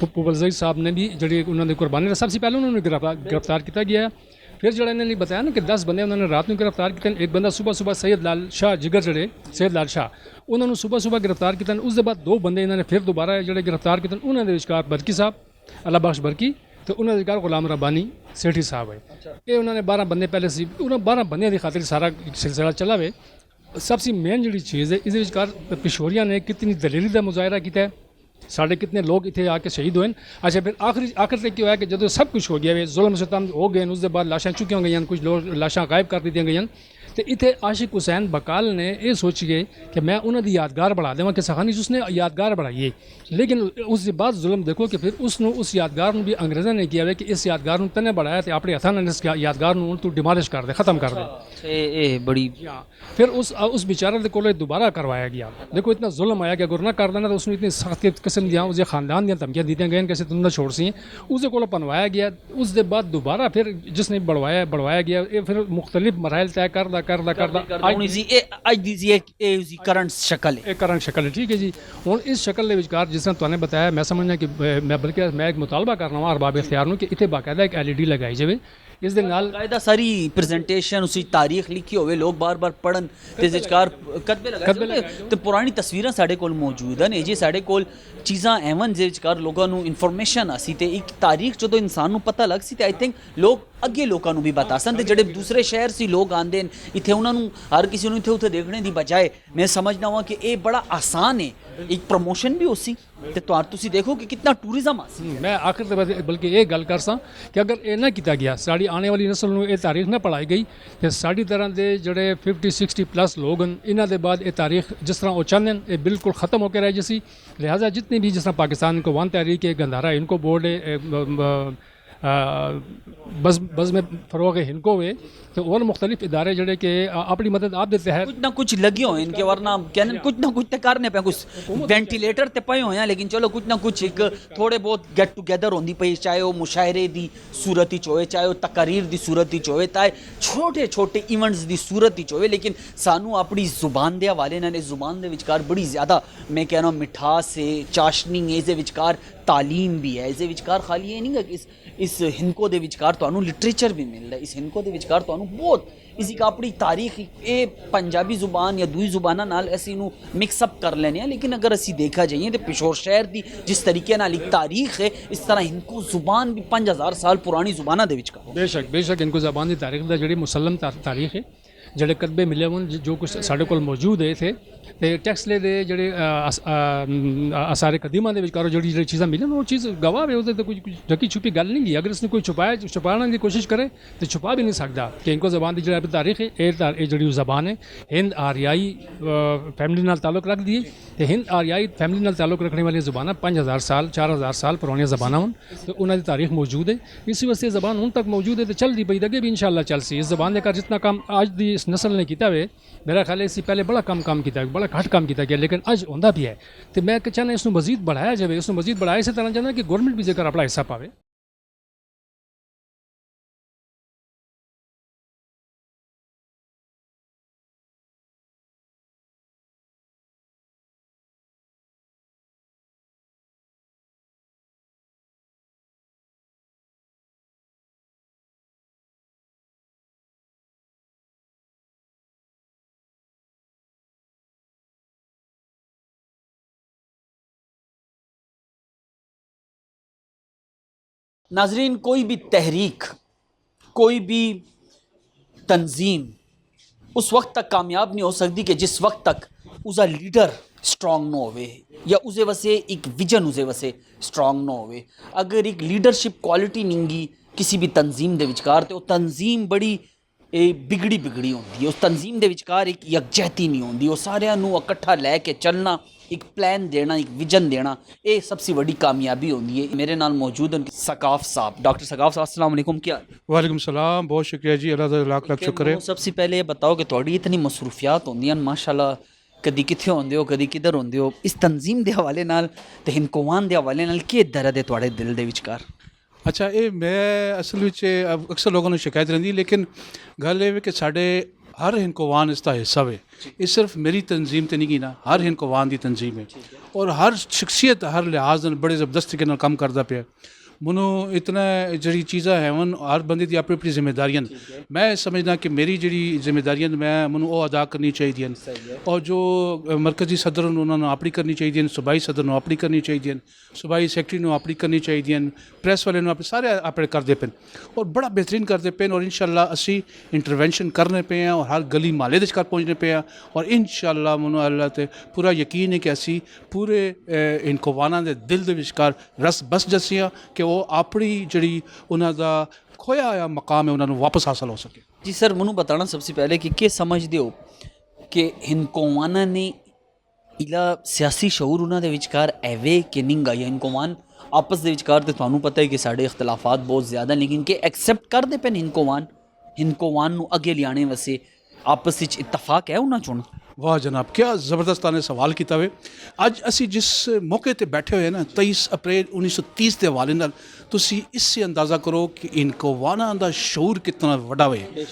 Speaker 4: पुपलजई साहब ने भी जी उन्होंने कुर्बानी सबसे पहले उन्होंने गिरफ्तार किया गया है फिर जो इन्होंने बताया ना कि 10 बंदे उन्होंने रात में गिरफ्तार किए एक बंदा सुबह सैयद लाल शाह जिगर जड़े सैयद लाल शाह उन्होंने सुबह गिरफ्तार किया उसके बाद 2 बंदे इन्होंने फिर दोबारा जो गिरफ्तार किए उन्होंने विचकार बरकी साहब अल्लाह बख्श बरकी तो उन्होंने विचकार गुलाम रबानी सेठी साहब है ये उन्होंने 12 बंदे पहले से उन्होंने 12 बंदे की खातिर सारा सिलसिला चला वे सबसे मेन जी चीज़ है इस विचकार पिशोरिया ने कितनी दलेरी का मुजाहरा किया है साढ़े कितने लोग इतने आके शहीद हुए अच्छा फिर आखिर तक क्या है कि जो सब कुछ हो गया वे जुल्म सितम हो गए उसके बाद लाशां चुकिया गई कुछ लोग लाशां गायब कर दी गई तो इतने आशिक हुसैन बकाल ने यह सोचिए कि मैं उन्होंने यादगार बढ़ा देव कि सखानी उसने यादगार बढ़ाई है लेकिन उसके बाद जुल्म देखो कि फिर उसनों उस यादगार भी अंग्रेज़ों ने किया है कि इस यादगार तने बढ़ाया तो अपने हथां इस यादगार तू डिमालिश कर दे ख़त्म कर दे
Speaker 1: ਇਹ ਬੜੀ
Speaker 4: हाँ फिर उस बेचारे के कोले दोबारा करवाया गया। देखो इतना जुल्म आया कि अगर ना कर देना तो उसने इतनी सख्त किस्म दिया, उसे खानदान दिया धमकियाँ दी गई कैसे तुम ना छोड़ सी, उसके कोले बनवाया गया। उसके बाद दोबारा फिर जिसने बढ़वाया गया ये फिर मुख्तलिफ मराइल तय करदा
Speaker 1: ਹੁਣ ਜੀ ਇਹ ਅੱਜ ਦੀ ਜੀ ਇਹ ਜੀ ਕਰੰਟ ਸ਼ਕਲ ਹੈ।
Speaker 4: एक करंट शक्ल है। ठीक है जी, हूँ इस शक्ल के विचकार जिस तरह तुमने बताया मैं समझना कि मैं एक मुतालबा करना वा अरबाब इख्तियार कि इतने बाकायदा एक LED लगाई जाए। इस दे नाल
Speaker 1: ਕਾਇਦਾ ਸਾਰੀ ਪ੍ਰੈਜੈਂਟੇਸ਼ਨ ਉਸੀ ਤਾਰੀਖ ਲਿਖੀ ਹੋਵੇ, ਲੋਕ ਬਾਰ-ਬਾਰ ਪੜਨ ਤੇ ਵਿਚਕਾਰ ਕਤਬੇ ਲਗਾਏ ਤੇ ਪੁਰਾਣੀ ਤਸਵੀਰਾਂ ਸਾਡੇ ਕੋਲ ਮੌਜੂਦ ਹਨ। ਜੀ ਸਾਡੇ ਕੋਲ ਚੀਜ਼ਾਂ ਐਵਨ ਦੇ ਵਿਚਕਾਰ ਲੋਕਾਂ ਨੂੰ ਇਨਫੋਰਮੇਸ਼ਨ ਆਸੀ ਤੇ ਇੱਕ ਤਾਰੀਖ ਜਦੋਂ ਇਨਸਾਨ ਨੂੰ ਪਤਾ ਲੱਗ ਸੀ ਤੇ ਆਈ ਥਿੰਕ ਲੋਕ ਅੱਗੇ ਲੋਕਾਂ ਨੂੰ ਵੀ ਬਤਾ ਸਨ ਤੇ ਜਿਹੜੇ ਦੂਸਰੇ ਸ਼ਹਿਰ ਸੀ ਲੋਕ ਆਂਦੇ ਨੇ ਇੱਥੇ ਉਹਨਾਂ ਨੂੰ ਹਰ ਕਿਸੇ ਨੂੰ ਇੱਥੇ ਉੱਥੇ ਦੇਖਣੇ ਦੀ ਬਜਾਏ ਮੈਂ ਸਮਝਦਾ ਹਾਂ ਕਿ ਇਹ ਬੜਾ ਆਸਾਨ ਹੈ, ਇੱਕ ਪ੍ਰਮੋਸ਼ਨ ਵੀ ਉਸੀ ਤੇ ਤੁਸੀਂ ਦੇਖੋ कि कितना टूरिज्म आसी।
Speaker 4: मैं आखिर ते बस बल्कि ये गल कर सा कि अगर ये ना किया गया साड़ी आने वाली नस्ल ਨੂੰ ਇਹ ਤਾਰੀਖ ਨਾ ਪੜਾਈ ਗਈ ਤੇ ਸਾਡੀ ਤਰ੍ਹਾਂ ਦੇ ਜਿਹੜੇ 50-60 ਪਲੱਸ ਲੋग ਹਨ ਇਹਨਾਂ ਦੇ ਬਾਅਦ ਇਹ ਤਾਰੀਖ ਜਿਸ ਤਰ੍ਹਾਂ ਉਹ ਚਾਹੁੰਦੇ ਨੇ ਇਹ ਬਿल्कुल ख़त्म होकर रह जैसी। लिहाजा जितने भी जिस तरह पाकिस्तान को वन तहरीक है, गंधारा इनको बोर्ड है, बज़ में फ़रोग़ हिंदको हुए तो और मुख्तलिफ इदारे जड़े के अपनी मदद आप देते हैं।
Speaker 1: कुछ ना कुछ लगे हो इनके वरना कहने कुछ ना कुछ तो करने पे, कुछ वेंटिलेटर ते पे होए लेकिन चलो कुछ ना कुछ एक थोड़े बहुत गेट टुगेदर होंदी पई, चाहे वो मुशायरे दी सूरत ही होए, चाहे वो तकारीर दी सूरत ही होए, चाहे छोटे छोटे इवेंट्स दी सूरत ही होए, लेकिन सानू अपनी जुबान दे हवाले नाल इस जुबान दे विचकार बड़ी ज़्यादा मैं कह रहा हूँ मिठास है, चाशनी है, इस विचकार तालीम भी है, इस विचकार खाली ये नहीं कि इस हिंदको दे विचकार तुहानू लिटरेचर भी मिलता है, इस हिंदको दे विचकार तुहानू बहुत इसी का अपनी तारीख ये पंजाबी जुबान या दूई जुबाना नाल असी नू मिक्सअप कर लेने हैं। लेकिन अगर असी देखा जाइए तो पिशोर शहर की जिस तरीके नाल एक तारीख है इस तरह हिंदको जुबान भी 5000 साल पुरानी जुबाना दे विचकार
Speaker 4: बेशक इनको ज़बान की तारीख का जी मुसलम तारीख है ਜਿਹੜੇ ਕਤਬੇ ਮਿਲੇ ਹੋਣ ਜੋ ਕੁਛ ਸਾਡੇ ਕੋਲ ਮੌਜੂਦ ਹੈ ਇੱਥੇ ਤੇ ਟੈਕਸਲੇ ਦੇ ਜਿਹੜੇ ਆਸਾਰੇ ਕਦੀਮਾਂ ਦੇ ਵਿਚਕਾਰੋਂ ਜਿਹੜੀ ਚੀਜ਼ਾਂ ਮਿਲੀਆਂ ਉਹ ਚੀਜ਼ ਗਵਾਹ ਹੈ, ਉਹਦੇ ਤੇ ਕੋਈ ਢਕੀ ਛੁਪੀ ਗੱਲ ਨਹੀਂ ਹੈ। ਅਗਰ ਇਸਨੇ ਕੋਈ ਛੁਪਾਉਣ ਦੀ ਕੋਸ਼ਿਸ਼ ਕਰੇ तो छुपा भी नहीं सकता कि इनको ज़बान की जो तारीख है ये जड़ी ज़बान है हिंद आर्याई फैमिली नाल ताल्लुक रख दिए तो हिंद आर्याई फैमिली नाल ताल्लुक रखने वाली ज़बान 5000 साल 4000 साल पुरानी ज़बान हों तो उन्होंने तारीख मौजूद है। इसी वास्ते ज़बान हूँ तक मौजूद है तो चलती पई अगे भी इंशाअल्लाह चल सी। इस ज़बान का जितना काम आज की इस नस्ल ने किया हुए मेरा ख्याल है इससे पहले बड़ा कम काम किया, बड़ा घट काम किया गया, लेकिन अज होंदा भी है तो मैं चाहना इसमें मजीद बढ़ाया जाए, इसमें मजीद बढ़ाया इस तरह चाहना कि गवर्नमेंट भी जेकर अपना हिस्सा पावे।
Speaker 1: नाजरीन कोई भी तहरीक कोई भी तंजीम उस वक्त तक कामयाब नहीं हो सकती कि जिस वक्त तक उसका लीडर स्ट्रॉन्ग ना होवे या उसे वसे एक विजन उसे वसे स्ट्रॉन्ग ना होवे। अगर एक लीडरशिप क्वालिटी नहीं किसी भी तंजीम दे विचकार तो तंजीम बड़ी बिगड़ी होंदी है। उस तंजीम दे विचकार एक यकजहती नहीं होंदी, वो सारिਆਂ ਨੂੰ इकट्ठा लैके चलना, एक प्लान देना, एक विजन देना, ये सबसे बड़ी कामयाबी होती है। मेरे नाल मौजूद हैं सकाफ साहब, डॉक्टर सकाफ साहब अस्सलाम वालेकुम। क्या
Speaker 5: वालेकुम सलाम, बहुत शुक्रिया जी, अल्लाह का लाख लाख शुक्र है।
Speaker 1: सबसे पहले ये बताओ कि थोड़ी इतनी मसरूफियात होंदियां माशाल्लाह, कदी कित्थे होंदे हो कदी किधर होंदे हो, इस तंजीम के हवाले नाल ते हिंदकोवान के हवाले नाल के दर्द है तुहाडे दिल दे विचकार?
Speaker 5: अच्छा ये मैं असल में अक्सर लोगों ने शिकायत रही, लेकिन गल ये कि साढ़े हर हिंदकोवान इसका हिस्सा है। ये सिर्फ मेरी तंजीम तो नहीं की ना, हर हिंदकोवान की तंजीम है और हर शख्सियत हर लिहाज बड़े ज़बरदस्ती के काम करता पे। मनु इतना जी चीज़ा है वन हर बंदे की अपनी अपनी जिम्मेदारियां, मैं समझना कि मेरी जी जिम्मेदारियां मैं मनु वो अदा करनी चाहिए और जो मरकजी सदर उन्होंने अपनी करनी चाहिए, सूबाई सदर ने अपनी करनी चाहिए, सूबाई सैकटरी ने अपनी करनी चाहिए, प्रेस वाले ने सारे अपने करते पे और बड़ा बेहतरीन करते पे और इंशाअल्लाह असी इंटरवेंशन करने पे हैं और हर गली माले दे पहुँचने पे हैं और इंशाअल्लाह मनु अल्लाह ते पूरा यकीन है कि असी पूरे हिंदकोवाना दे दिल दे विचकार रस बस जसियां कि वो अपनी जी उन्होंने खोया हुआ मकाम है उन्होंने वापस हासिल हो सके।
Speaker 1: जी सर मैनू बताना सबसे पहले कि समझते हो कि हिंदकोवाना ने इला सियासी शऊर उन्होंने विचकार एवे कि नहीं गा, या हिंदकोवान आपस के विचकार तो थानू पता है कि साढ़े इख्तलाफात बहुत ज़्यादा, लेकिन कि एक्सेप्ट करते पे हिंदकोवान ਹਿੰਦਕੋਵਾਨ ਨੂੰ ਅੱਗੇ ਲਿਆਣੇ ਵਾਸਤੇ ਆਪਸ ਵਿੱਚ ਇਤਫਾਕ ਹੈ ਉਹਨਾਂ ਚੋਂ?
Speaker 5: वाह जनाब, क्या ज़बरदस्त ने सवाल किया वे। अज असी जिस मौके पर बैठे हुए ना 23 अप्रैल 1930 के हवाले नाल तुसी इससे अंदाज़ा करो कि इनकोवाना का शऊर कितना वड्डा होए।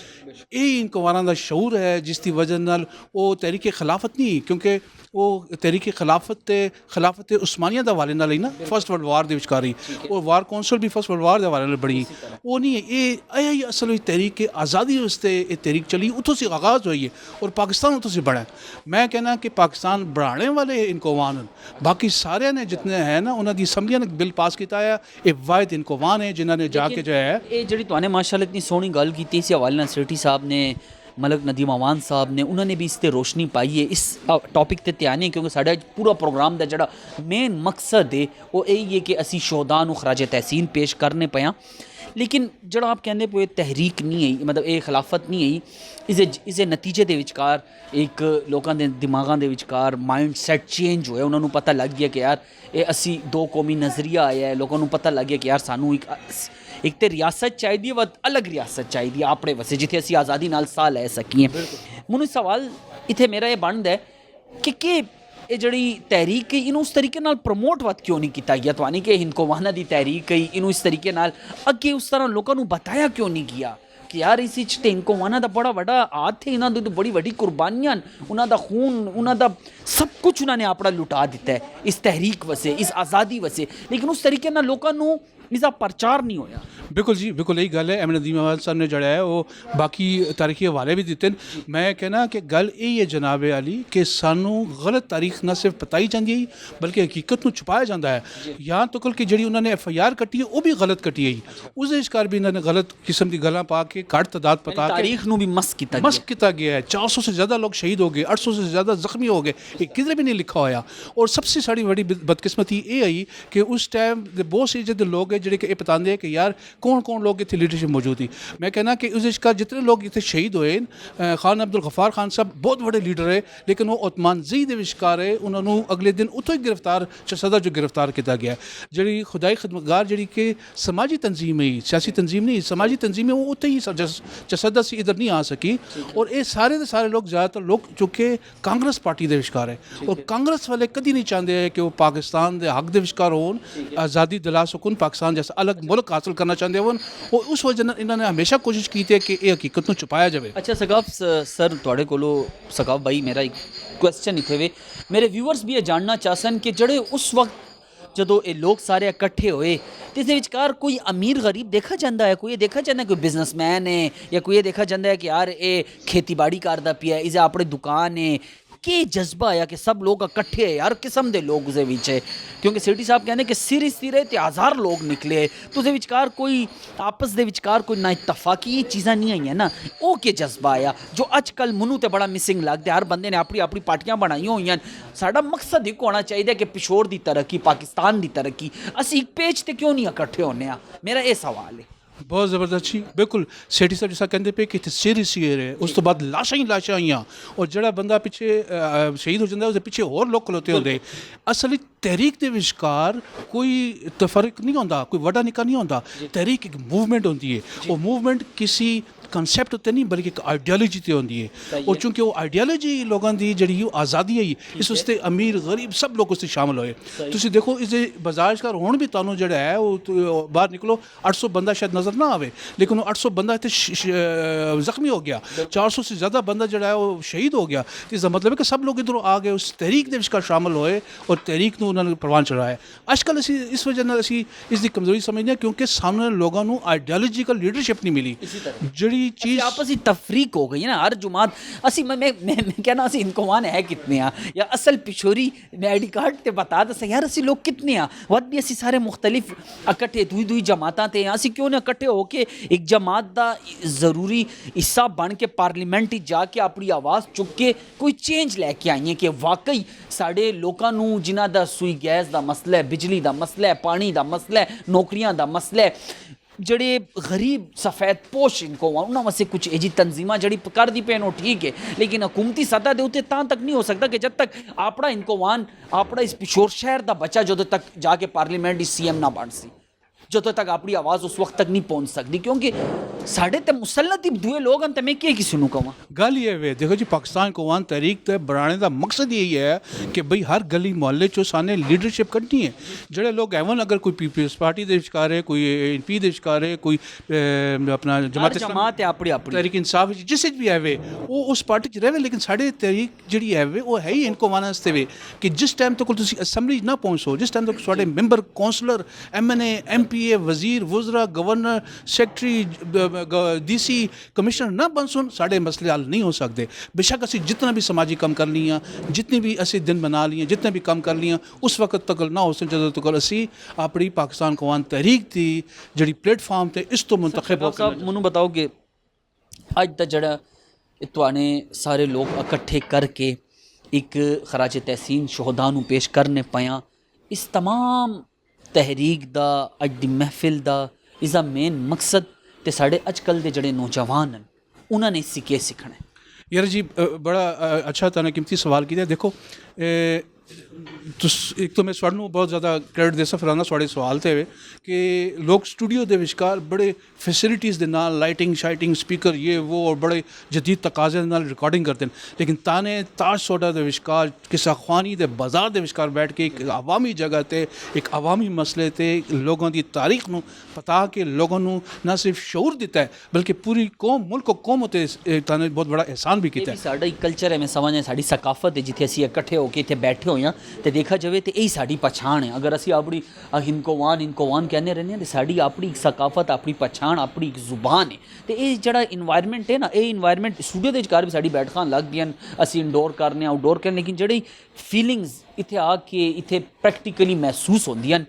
Speaker 5: ये इनकोवाना का शऊर है जिसकी वजह नाल वो तहरीक खिलाफत नहीं, क्योंकि वो तहरीक खिलाफत उस्मानिया के हवाले नाल ही ना फर्स्ट वर्ल्ड वार के विचकारी, और वार कौंसल भी फर्स्ट वर्ल्ड वार के हवाले नाल बनी, वो नहीं है। ये असल में तहरीक आज़ादी वास्ते ये तहरीक चली, उतों से आगाज़ हुई है और पाकिस्तान उतों से बड़ा है। मैं कहना कि पाकिस्तान बढ़ाने वाले इनकोवान, बाकी सारे ने जितने हैं ना उन्होंने असैम्बलियां ने बिल पास किया है, ये वाहिद इनकोवान है जिन्होंने जाके जो है
Speaker 1: ये जी तुमने माशाल्लाह इतनी सोहनी गल की इस हवाले नाल सेठी साहब ने, मलक नदीम अवान साहब ने, उन्होंने भी इस ते रोशनी पाई है इस टॉपिक ते ध्यान है, क्योंकि साडा पूरा प्रोग्राम का जिहड़ा मेन मकसद है वो यही है कि असी शोहदा नूं खराज तहसीन पेश करने पे। लेकिन जड़ा आप कहते पे तहरीक नहीं आई, मतलब ये खिलाफत नहीं आई, इसे नतीजे के विचकार एक लोगों के दिमागों के विचकार माइंड सैट चेंज होया, उन्होंने पता लग गया कि यार ये असी दो कौमी नज़रिया आया है, लोगों को पता लग गया कि यार सानू एक तो रियासत चाहिए व अलग रियासत चाहिए अपने वसे जिथे असी आज़ादी नाल साह लै सकीए। मैनू सवाल इत्थे मेरा ये बनता है कि ये जड़ी तहरीक है इनू उस तरीके नाल प्रमोट वत क्यों नहीं किया गया, तो कि हिंदकोवाना की तहरीक है इनू इस तरीके नाल अगे उस तरह लोगों को बताया क्यों नहीं गया कि यार इस हिंदकोवाना का बड़ा बड़ा हाथ है, इन्होंने तो बड़ी बड़ी कुर्बानियां, उन्होंने खून, उन्होंने सब कुछ उन्होंने अपना लुटा दिता है इस तहरीक वसे, इस आज़ादी वसे, लेकिन उस तरीके नाल लोगों को इसका प्रचार नहीं होया।
Speaker 5: बिल्कुल जी, बिल्कुल यही गल है। एम नदीम अवान साहब ने जड़ा है वो बाकी तारीखी हवाले भी दिते। मैं कहना कि गल यही है जनाब अली कि सानू गलत तारीख न सिर्फ बताई जाती है बल्कि हकीकत को छुपाया जाता है। यहाँ तो कल की जी उन्होंने FIR कटी है वो भी गलत कटी है, उसके शिकार भी इन्होंने गलत किस्म की गल्लां पा के घट तादाद पता
Speaker 1: तारीख नूं भी मस्क
Speaker 5: किया गया है। 400 से ज़्यादा लोग शहीद हो गए, 800 से ज़्यादा जख्मी हो गए, ये किधर भी नहीं लिखा होया। और सबसे साड़ी बड़ी बदकिस्मती ये आई कि उस टाइम बहुत से जो लोग है जो बताते हैं कि यार कौन कौन लोग इतने लीडरशिप मौजूद थी। मैं कहना कि उस शिकार जितने लोग इतने शहीद हुए, खान अब्दुल गफ्फार खान साहब बहुत बड़े लीडर है, लेकिन वो उस्मान जी के विचकार है, उन्होंने अगले दिन उतो ही गिरफ्तार सदा जो गिरफ्तार किया गया। जी खुदाई खदमतगार जी कि समाजी तंजीम है, सियासी तंजीम नहीं, समाजी तंजीम है, वो उतो ही चसदा से इधर नहीं आ सकी। और ये सारे के सारे लोग ज़्यादातर लोग जो कि कांग्रेस पार्टी के विचकार है, और कांग्रेस वाले कभी नहीं चाहते कि वो पाकिस्तान के हक के विचकार हो, आज़ादी दिला सकून, पाकिस्तान जैसा अलग मुल्क हासिल करना चाहते हो, और उस वजह इन्होंने हमेशा कोशिश की है कि ये हकीकत को छुपाया जाए।
Speaker 1: अच्छा सकाफ सर तुहाडे कोलों सकाफ भाई मेरा एक क्वेश्चन इत्थे वे, मेरे व्यूअर्स भी ये जानना चाहसन कि जड़े उस वक्त ਜਦੋਂ ਇਹ ਲੋਕ ਸਾਰੇ ਇਕੱਠੇ ਹੋਏ ਤੇ ਇਸ ਦੇ ਵਿਚਕਾਰ ਕੋਈ ਅਮੀਰ ਗਰੀਬ ਦੇਖਾ ਜਾਂਦਾ ਹੈ, ਕੋਈ ਇਹ ਦੇਖਾ ਜਾਂਦਾ ਕੋਈ ਬਿਜ਼ਨਸਮੈਨ ਹੈ ਜਾਂ ਕੋਈ ਇਹ ਦੇਖਾ ਜਾਂਦਾ ਹੈ ਕਿ ਯਾਰ ਇਹ ਖੇਤੀਬਾੜੀ ਕਰਦਾ ਪਿਆ, ਇਸ ਆਪਣੀ ਦੁਕਾਨ ਹੈ, कि जज्बा आया कि सब लोग इकट्ठे है यार किस्म के लोग उसके विच है, क्योंकि सेठी साहब कहने कि सिरे सिरे ते हज़ार लोग निकले तो उसके विचकार कोई आपस के विचकार कोई ना इतफाकी चीज़ां नहीं आई ना, वो के जज्बा आया जो अजकल मनु तो बड़ा मिसिंग लगता है। हर बंदे ने अपनी अपनी पार्टियां बनाई हुई, साडा मकसद एक होना चाहिए कि पिछोर की तरक्की, पाकिस्तान की तरक्की, असीं एक पेज ते क्यों नहीं इकट्ठे होने? मेरा ये सवाल है।
Speaker 5: बहुत ज़बरदस्त जी, बिल्कुल सेठी साहब जैसा कहते पे कि सिर सिर है, उस तो बाद लाशां ही लाशां आईयां, और जड़ा बंदा पिछे शहीद हो जाता है उसके पीछे होर लोग खलोते होंगे। असल तहरीक के विचकार कोई तफरक नहीं होता, कोई वड्डा निक्का नहीं होता। तहरीक एक मूवमेंट होती है, वो मूवमेंट किसी कंसैप्ट उत्ते नहीं बल्कि एक आइडियालॉजी ते होंदी है, और चूंकि वो आइडियालॉजी लोगों की जी आज़ादी है इस उसते अमीर गरीब सब लोग उससे शामिल होए। तुसीं देखो इस बाजार का हुण भी तुहानूं जिहड़ा है वो बाहर निकलो 800 बंदा शायद नज़र ना आवे, लेकिन वो 800 बंदा इत्थे जख्मी हो गया, 400 से ज़्यादा बंदा जिहड़ा है वो शहीद हो गया। इसका मतलब है कि सब लोग इधरों आ गए, उस तहरीक के विचकार शामिल होए और तहरीक नूं उन्होंने परवान चढ़ाया। अजकल असीं इस वजह नाल असीं इसकी कमज़ोरी समझने क्योंकि सामने लोगों को आइडियालॉजिकल लीडरशिप नहीं मिली, जी चीज़
Speaker 1: आपस में तफरीक हो गई ना। हर जुमात असी मैं कहना असी हिंदकोवान है कितने आ, या असल पिछोरी मैं ID कार्ड ते बता दस यार असी लोग कितने आ, वत भी असी सारे मुख्तलिफ इकट्ठे दुई दुई जमातां ते असी क्यों ना इकट्ठे होके एक जमात का ज़रूरी हिस्सा बन के पार्लीमेंट जाके अपनी आवाज़ चुक के कोई चेंज लैके आइए कि वाकई साढ़े लोगों नूं जिन्हां दा सुई गैस का मसला है, बिजली का मसला है, पानी का मसला है, नौकरियां का मसला है, जड़े गरीब सफ़ेद पोश इनको उन्होंने वास्ते कुछ एजी तंजीमां जड़ी कर दी पे ठीक है, लेकिन हुकूमती सतह के उत्ते तां तक नहीं हो सकता कि जब तक अपना इनकोवान अपना इस पिछोर शहर का बच्चा जो तक जाके पार्लीमेंट CM ना बन सी, जो तक अपनी आवाज़ उस वक्त तक नहीं पहुँच सकती। क्योंकि ਸਾਡੇ ਤੇ ਮੁਸਲਤ ਹੀ ਦੂਏ ਲੋਕ ਹਨ ਤੇ ਮੈਂ ਕੀ ਕਿਸੇ ਨੂੰ ਕਹਾਂ।
Speaker 5: गल ये वे देखो जी पाकिस्तान को अवाम तहरीक ते बनाने का मकसद यही है कि भाई हर गली मोहल्ले चो साने लीडरशिप कड्ढनी है। जेड़े लोग एवन अगर कोई पीपल्स पार्टी दे विचकार है, कोई एनपी दे विचकार है, कोई अपना जमात
Speaker 1: जमात है अपनी अपनी
Speaker 5: तहरीक इंसाफ जिस भी है वे वो उस पार्टी च रहे, लेकिन साढ़े तहरीक जी है वे वो है ही इनको माना वास्ते वे कि जिस टाइम तक तुम असैम्बली ना पहुँचो, जिस टाइम तक साढ़े मैंबर कौंसलर MNA MPA वजीर वज़रा गवर्नर सैकटरी DC कमिश्नर ना बन सुन साढ़े मसले हल नहीं हो सकते। बेशक असी जितना भी समाजी कम कर लिया, जितनी भी असी दिन बना लिए, जितने भी कम कर लिया, उस वक्त तक ना हो सकते जदों तक असी अपनी पाकिस्तान कौम तहरीक की जी प्लेटफॉर्म ते इस तो मुंतखब हो
Speaker 1: साहब मैनू बताओ कि अज तक जड़ा तुआने सारे लोग इकट्ठे करके एक खराज तहसीन शोहदा नू पेश करने पाया, इस तमाम तहरीक दा अज दी महफिल दा इसका मेन मकसद ते साढ़े अजकल दे जड़े नौजवान हैं उन्होंने इससे क्या सीखना है?
Speaker 5: यार जी बड़ा अच्छा तने कीमती सवाल किया। देखो एक तो मैं सानू बहुत ज़्यादा क्रेडिट दे सफराना साढ़े सवाल थे कि लोग स्टूडियो के विचकार बड़े फैसिलिटीज़ के नाल लाइटिंग शाइटिंग स्पीकर ये वो और बड़े जदीद तकाजे नाल रिकॉर्डिंग करते हैं, लेकिन ताने ताज सोडा के विचकार किसा ख्वानी के बाजार के विचकार बैठ के एक अवामी जगह ते एक अवामी मसले ते लोगों की तारीख नू पता के लोगों नू ना सिर्फ शऊर दिता है बल्कि पूरी कौम मुल्क कौम होते ताने बहुत बड़ा एहसान भी किया है।
Speaker 1: साਡਾ ਇੱਕ ਕਲਚਰ ਹੈ, ਮੈਂ ਸਮਝਦਾ ਸਾਡੀ ਸਕਾਫਤ ਹੈ, ਜਿੱਥੇ ਅਸੀਂ ਇਕੱਠੇ ਹੋ ਕੇ ਇੱਥੇ ਬੈਠੇ ਹੋਏ ਹਾਂ ਤੇ ਦੇਖਿਆ ਜਾਵੇ ਤੇ ਇਹੀ ਸਾਡੀ ਪਛਾਣ ਹੈ। ਅਗਰ ਅਸੀਂ ਆਪਣੀ ਹਿੰਦਕੋਵਾਨ ਕਹਿੰਦੇ ਰਹਿੰਦੇ ਹਾਂ ਤੇ ਸਾਡੀ ਆਪਣੀ ਸਕਾਫਤ ਆਪਣੀ ਪਛਾਣ ਆਪਣੀ ਇੱਕ ਜ਼ੁਬਾਨ ਹੈ। ਤੇ ਇਹ ਜਿਹੜਾ ਇਨਵਾਇਰਨਮੈਂਟ ਹੈ ਨਾ, ਇਹ ਇਨਵਾਇਰਨਮੈਂਟ ਸਟੂਡੀਓ ਦੇ ਵਿਚਕਾਰ ਵੀ ਸਾਡੀ ਬੈਠਕਾਂ ਲੱਗਦੀਆਂ ਹਨ, ਅਸੀਂ ਇਨਡੋਰ ਕਰਨੇ ਆਊਟਡੋਰ ਕਰਨੇ, ਲੇਕਿਨ ਜਿਹੜੀ ਫੀਲਿੰਗਸ ਇੱਥੇ ਆ ਕੇ ਇੱਥੇ ਪ੍ਰੈਕਟੀਕਲੀ ਮਹਿਸੂਸ ਹੁੰਦੀਆਂ ਹਨ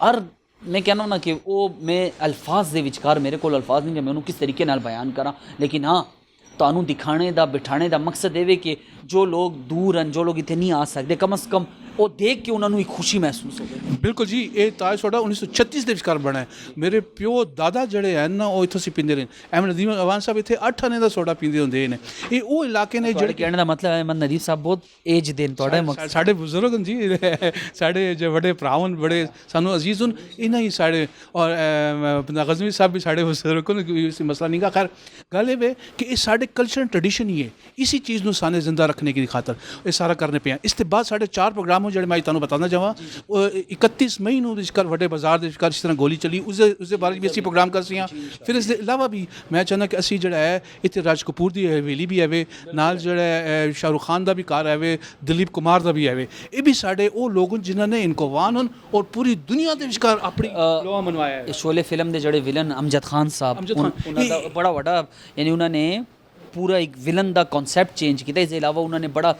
Speaker 1: ਔਰ मैं कहना ना कि वो मैं अल्फाज के विचकार मेरे को अल्फाज नहीं, मैं उन्होंने किस तरीके नाल बयान करा, लेकिन हाँ तुहानू दिखाने का बिठाने का मकसद ये कि जो लोग दूर हैं, जो लोग इतने नहीं आ सकते, कम अज़ कम वो देख के उन्होंने एक खुशी महसूस हो।
Speaker 5: बिल्कुल जी, ये ताज सोडा 1936 के विचकार बना है। मेरे प्यो दादा जड़े हैं ना वो इतों से पींदे रहे। एम नदीम अवान साहब इतने 8 आने का सोडा पींदे होंगे ने। ये वो इलाके ने जड़े
Speaker 1: कहने का मतलब है अहमद नदीम साहब बहुत एज देन
Speaker 5: साढ़े बुजुर्ग जी साढ़े जो बड़े भरावन बड़े सानू अजीज हन इन्हें ही साढ़े और गजनवी साहब भी साढ़े बुजुर्ग मसला नहीं गा। खैर गल ये कि ये साढ़े कल्चर ट्रेडिशन ही है, इसी चीज़ को साने जिंदा रखने की खातर ये सारा करने पे। इसके बाद साढ़े 4 प्रोग्राम जो मैं तुहानू बताना चाहवा 31 मई नू विचकार वड्डे बाजार के विचकार इस तरह गोली चली, उसके बारे भी असीं प्रोग्राम कर रहे हैं। फिर इसके अलावा भी मैं चाहना कि असीं जिहड़ा है इत्थे राज कपूर की हवेली भी है, नाल जिहड़ा है शाहरुख खान का भी घर है, दिलीप कुमार का भी है। ये भी साढ़े वो लोग जिन्होंने इनको वान हन और पूरी दुनिया के विचकार अपनी लोहा मनवाया है।
Speaker 1: शोले फिल्म के जोड़े विलन अमजद खान साहब बड़ा वड्डा यानी उन्होंने पूरा एक विलन का कॉन्सैप्ट चेंज किया। इसके अलावा उन्होंने बड़ा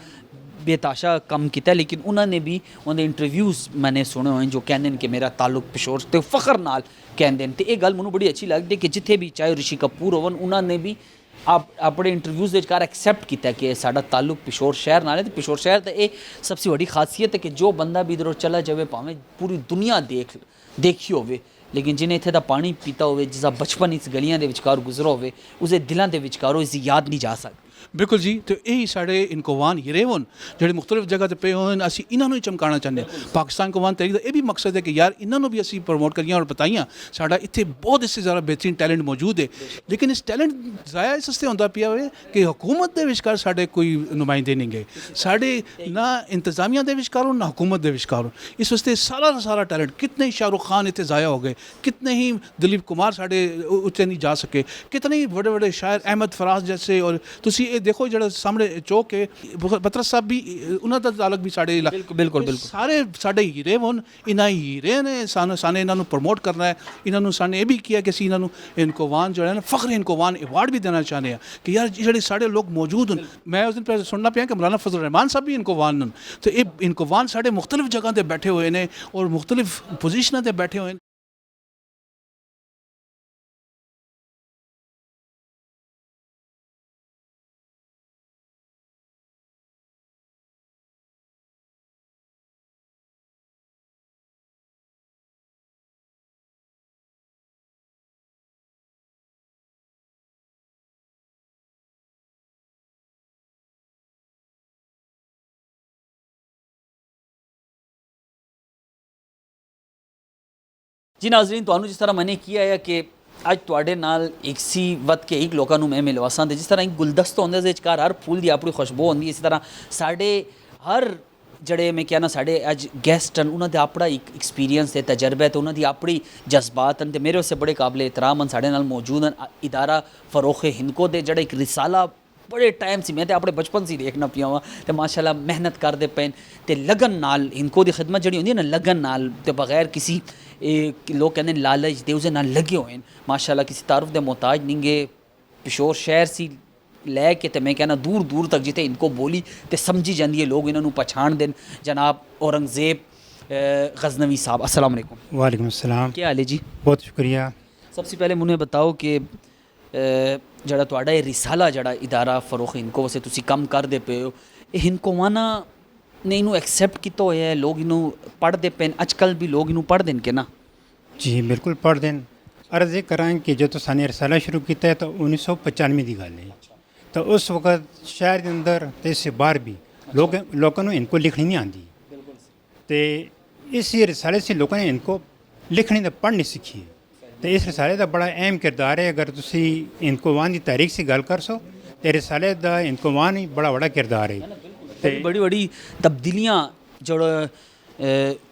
Speaker 1: बेताशा कम किया, लेकिन उन्होंने भी उन्होंने इंटरव्यूज़ मैंने सुने हुए जो कहते हैं कि मेरा ताल्लुक पिशोर तो फ़ख्र नाल कहते हैं। तो ये गल मैनूं बड़ी अच्छी लगती है कि जिथे भी चाहे ऋषि कपूर होवन उन्होंने भी अपने इंटरव्यूज़ के एक्सैप्ट किया कि साडा ताल्लुक पिशोर शहर नाल है। तो पिशोर शहर तो ये सबसे बड़ी खासियत है कि जो बंदा भी इधरों चला जाए भावें पूरी दुनिया देखी होवे, लेकिन जिन्हें इत्थे दा पानी पीता होवे, जिसका बचपन इस गलियां दे विचकार गुजरा होवे, उसे दिलों के विचकारों इस याद नहीं जा सकती।
Speaker 5: बिल्कुल जी, तो यही साढ़े इनकोवान हीरे होन जो मुख्तलिफ जगह पर पे होन, असी इन्होंने चमकाना चाहते हैं। पाकिस्तान कोवान तहरीक का यह भी मकसद है कि यार इन्होंने भी असी प्रमोट करिए और बताइए साढ़ा इतने बहुत इससे ज़्यादा बेहतरीन टैलेंट मौजूद है, लेकिन इस टैलेंट ज़ाया इस वास्ते होंदा पिया है कि हुकूमत के विचकार साढ़े कोई नुमाइंदे नहीं गए, साढ़े ना इंतजामिया के विचकार हो ना हुकूमत के विचकार हो। इस वास्ते सारा सारा टैलेंट कितने ही शाहरुख खान इतने ज़ाया हो गए, कितने ही दिलीप कुमार साढ़े उत्ते नहीं जा सके, कितने ही बड़े बड़े शायर अहमद फराज जैसे। और तुसी ये देखो जो सामने चौक है बतरस साहब भी उन्होंने तालुक भी साढ़े बिल्कुल सारे साढ़े हीरे होन, इन्हें हीरे ने साने इन्होंने प्रमोट करना है। इन्होंने साने ये भी किया कि असी इन्होंने इनकोवान जो है ना फ़ख्र इनकोवान अवार्ड भी देना चाहते हैं कि यार जो साढ़े लोग मौजूद हैं। मैं उस दिन पहले सुनना पाया कि मौलाना फजल रहमान साहब भी इनकोवान हैं। तो ये इनकोवान साढ़े मुख्तलिफ जगह पर बैठे हुए हैं और मुख्तलिफ पोजिशनों पर बैठे हुए हैं।
Speaker 1: जी नाजरीन, तो जिस तरह मैंने किया है कि ਅੱਜ ਤੁਹਾਡੇ ਨਾਲ 100 ਵੱਧ ਕੇ 1 ਲੋਕਾਂ ਨੂੰ ਮੈਂ ਮਿਲਵਾਸਾਂ ਤੇ ਜਿਸ ਤਰ੍ਹਾਂ ਇੱਕ ਗੁਲਦਸਤਾ ਹੁੰਦਾ ਇਸ ਵਿਚਕਾਰ ਹਰ ਫੁੱਲ ਦੀ ਆਪਣੀ ਖੁਸ਼ਬੂ ਹੁੰਦੀ ਇਸੇ ਤਰ੍ਹਾਂ ਸਾਡੇ ਹਰ ਜਿਹੜੇ ਮੈਂ ਕਹਿਣਾ ਸਾਡੇ ਅੱਜ ਗੈਸਟ ਹਨ ਉਹਨਾਂ ਦਾ ਆਪਣਾ ਇੱਕ ਐਕਸਪੀਰੀਅੰਸ ਤੇ ਤਜਰਬਾ ਤੇ ਉਹਨਾਂ ਦੀ ਆਪਣੀ ਜਜ਼ਬਾਤ ਹਨ ਤੇ ਮੇਰੇ ਵਾਸਤੇ ਬੜੇ ਕਾਬਲੇ ਇਤਰਾਮ ਹਨ ਸਾਡੇ ਨਾਲ ਮੌਜੂਦ ਹਨ ਇਦਾਰਾ ਫਰੋਖ ਹਿੰਦਕੋ ਦੇ ਜਿਹੜਾ ਇੱਕ ਰਿਸਾਲਾ ਬੜੇ ਟਾਈਮ ਸੀ ਮੈਂ ਤੇ ਆਪਣੇ ਬਚਪਨ ਸੀ ਦੇਖਣਾ ਪਿਆ ਵਾਂ ਤੇ ਮਾਸ਼ਾਅੱਲਾ ਮਿਹਨਤ ਕਰਦੇ ਪਏ ਤੇ ਲਗਨ ਨਾਲ ਹਿੰਦਕੋ ਦੀ ਖਿਦਮਤ ਜਿਹੜੀ ਹੁੰਦੀ ਹੈ ਨਾ ਲਗਨ ਨਾਲ ਤੇ ਬਗੈਰ ਕਿਸੇ ਲੋਕ ਕਹਿੰਦੇ ਲਾਲਚ ਦੇ ਉਹਦੇ ਨਾਲ ਲੱਗੇ ਹੋਏ ਨੇ ਮਾਸ਼ਾਅੱਲਾ ਕਿਸੇ ਤਾਰਫ ਦੇ ਮੁਹਤਾਜ ਨਹੀਂਗੇ ਪਿਸ਼ੋਰ ਸ਼ਹਿਰ ਸੀ ਲੈ ਕੇ ਤੇ ਮੈਂ ਕਹਿਣਾ ਦੂਰ ਦੂਰ ਤੱਕ ਜਿੱਥੇ ਇਨਕੋ ਬੋਲੀ ਤੇ ਸਮਝੀ ਜਾਂਦੀ ਹੈ ਲੋਕ ਇਹਨਾਂ ਨੂੰ ਪਛਾਣ ਦੇਣ ਜਨਾਬ औरंगजेब गजनवी साहब अस्सलाम वालेकुम।
Speaker 6: वालेकुम अस्सलाम।
Speaker 1: क्या हाल है जी?
Speaker 6: बहुत शुक्रिया।
Speaker 1: सबसे पहले मुझे बताओ कि ਜਿਹੜਾ ਤੁਹਾਡਾ ਇਹ ਰਿਸਾਲਾ ਜਿਹੜਾ ਇਦਾਰਾ ਫਰੋਖ ਹਿੰਦਕੋ ਵਾਸਤੇ ਤੁਸੀਂ ਕੰਮ ਕਰਦੇ ਪਏ ਹੋ ਇਹ ਹਿੰਦਕੋਵਾਨਾ ਨੇ ਇਹਨੂੰ ਐਕਸੈਪਟ ਕੀਤਾ ਹੋਇਆ ਹੈ ਲੋਕ ਇਹਨੂੰ ਪੜ੍ਹਦੇ ਪਏ ਨੇ ਅੱਜ ਕੱਲ੍ਹ ਵੀ ਲੋਕ ਇਹਨੂੰ ਪੜ੍ਹਦੇ ਨੇ ਕਿ ਨਾ?
Speaker 6: जी बिल्कुल पढ़ देन। अर्ज़ ये करां कि जो तो साने रिसाला शुरू किया है तो 1995 की गल है तो उस वक्त शहर के अंदर तो इससे बाहर भी लोगों को इनको लिखनी नहीं आती तो इस रिसाले से लोगों ने इनको लिखनी तो पढ़नी सीखी है तो इस रिसाले का बड़ा अहम किरदार है अगर तुसी इनकोवान की तारीख से गल कर सो तो रिसाले का इनकोवान ही बड़ा किरदार है।
Speaker 1: बड़ी बड़ी तब्दीलियाँ जो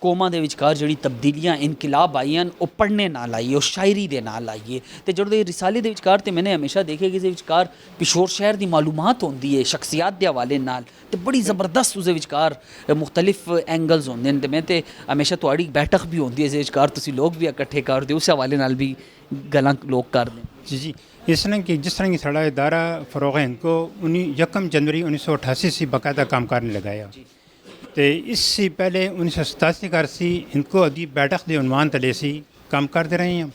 Speaker 1: ਕੌਮਾਂ ਦੇ ਵਿਚਕਾਰ ਜਿਹੜੀ ਤਬਦੀਲੀਆਂ ਇਨਕਲਾਬ ਆਈਆਂ ਉਹ ਪੜ੍ਹਨੇ ਨਾਲ ਆਈ ਉਹ ਸ਼ਾਇਰੀ ਦੇ ਨਾਲ ਆਈ ਤੇ ਜਦੋਂ ਇਹ ਰਿਸਾਲੇ ਦੇ ਵਿਚਕਾਰ ਤੇ ਮੈਨੇ ਹਮੇਸ਼ਾ ਦੇਖਿਆ ਕਿ ਇਸ ਦੇ ਵਿਚਕਾਰ ਪਿਸ਼ੋਰ ਸ਼ਹਿਰ ਦੀ ਮਾਲੂਮਾਤ ਹੁੰਦੀ ਹੈ ਸ਼ਖਸੀਅਤ ਦੇ ਹਵਾਲੇ ਨਾਲ ਤੇ ਬੜੀ ਜ਼ਬਰਦਸਤ ਉਸ ਦੇ ਵਿਚਕਾਰ ਮੁxtਲਿਫ ਐਂਗਲਸ ਹੁੰਦੇ ਨੇ ਤੇ ਮੈਂ ਤੇ ਹਮੇਸ਼ਾ ਤੁਹਾਡੀ ਬੈਠਕ ਵੀ ਹੁੰਦੀ ਹੈ ਇਸ ਦੇ ਵਿਚਕਾਰ ਤੁਸੀਂ ਲੋਕ ਵੀ ਇਕੱਠੇ ਕਰਦੇ ਉਸ ਹਵਾਲੇ ਨਾਲ ਵੀ ਗੱਲਾਂ ਲੋਕ ਕਰਦੇ
Speaker 6: जी जी इस तरह की जिस तरह की साड़ा इदारा फ़रोग़ इनको 1 जनवरी 1988 से बाकायदा काम करने लगाया तो इससे पहले 1987 का सी इनको अदी बैठक के उन्वान तले से काम करते रहे हैं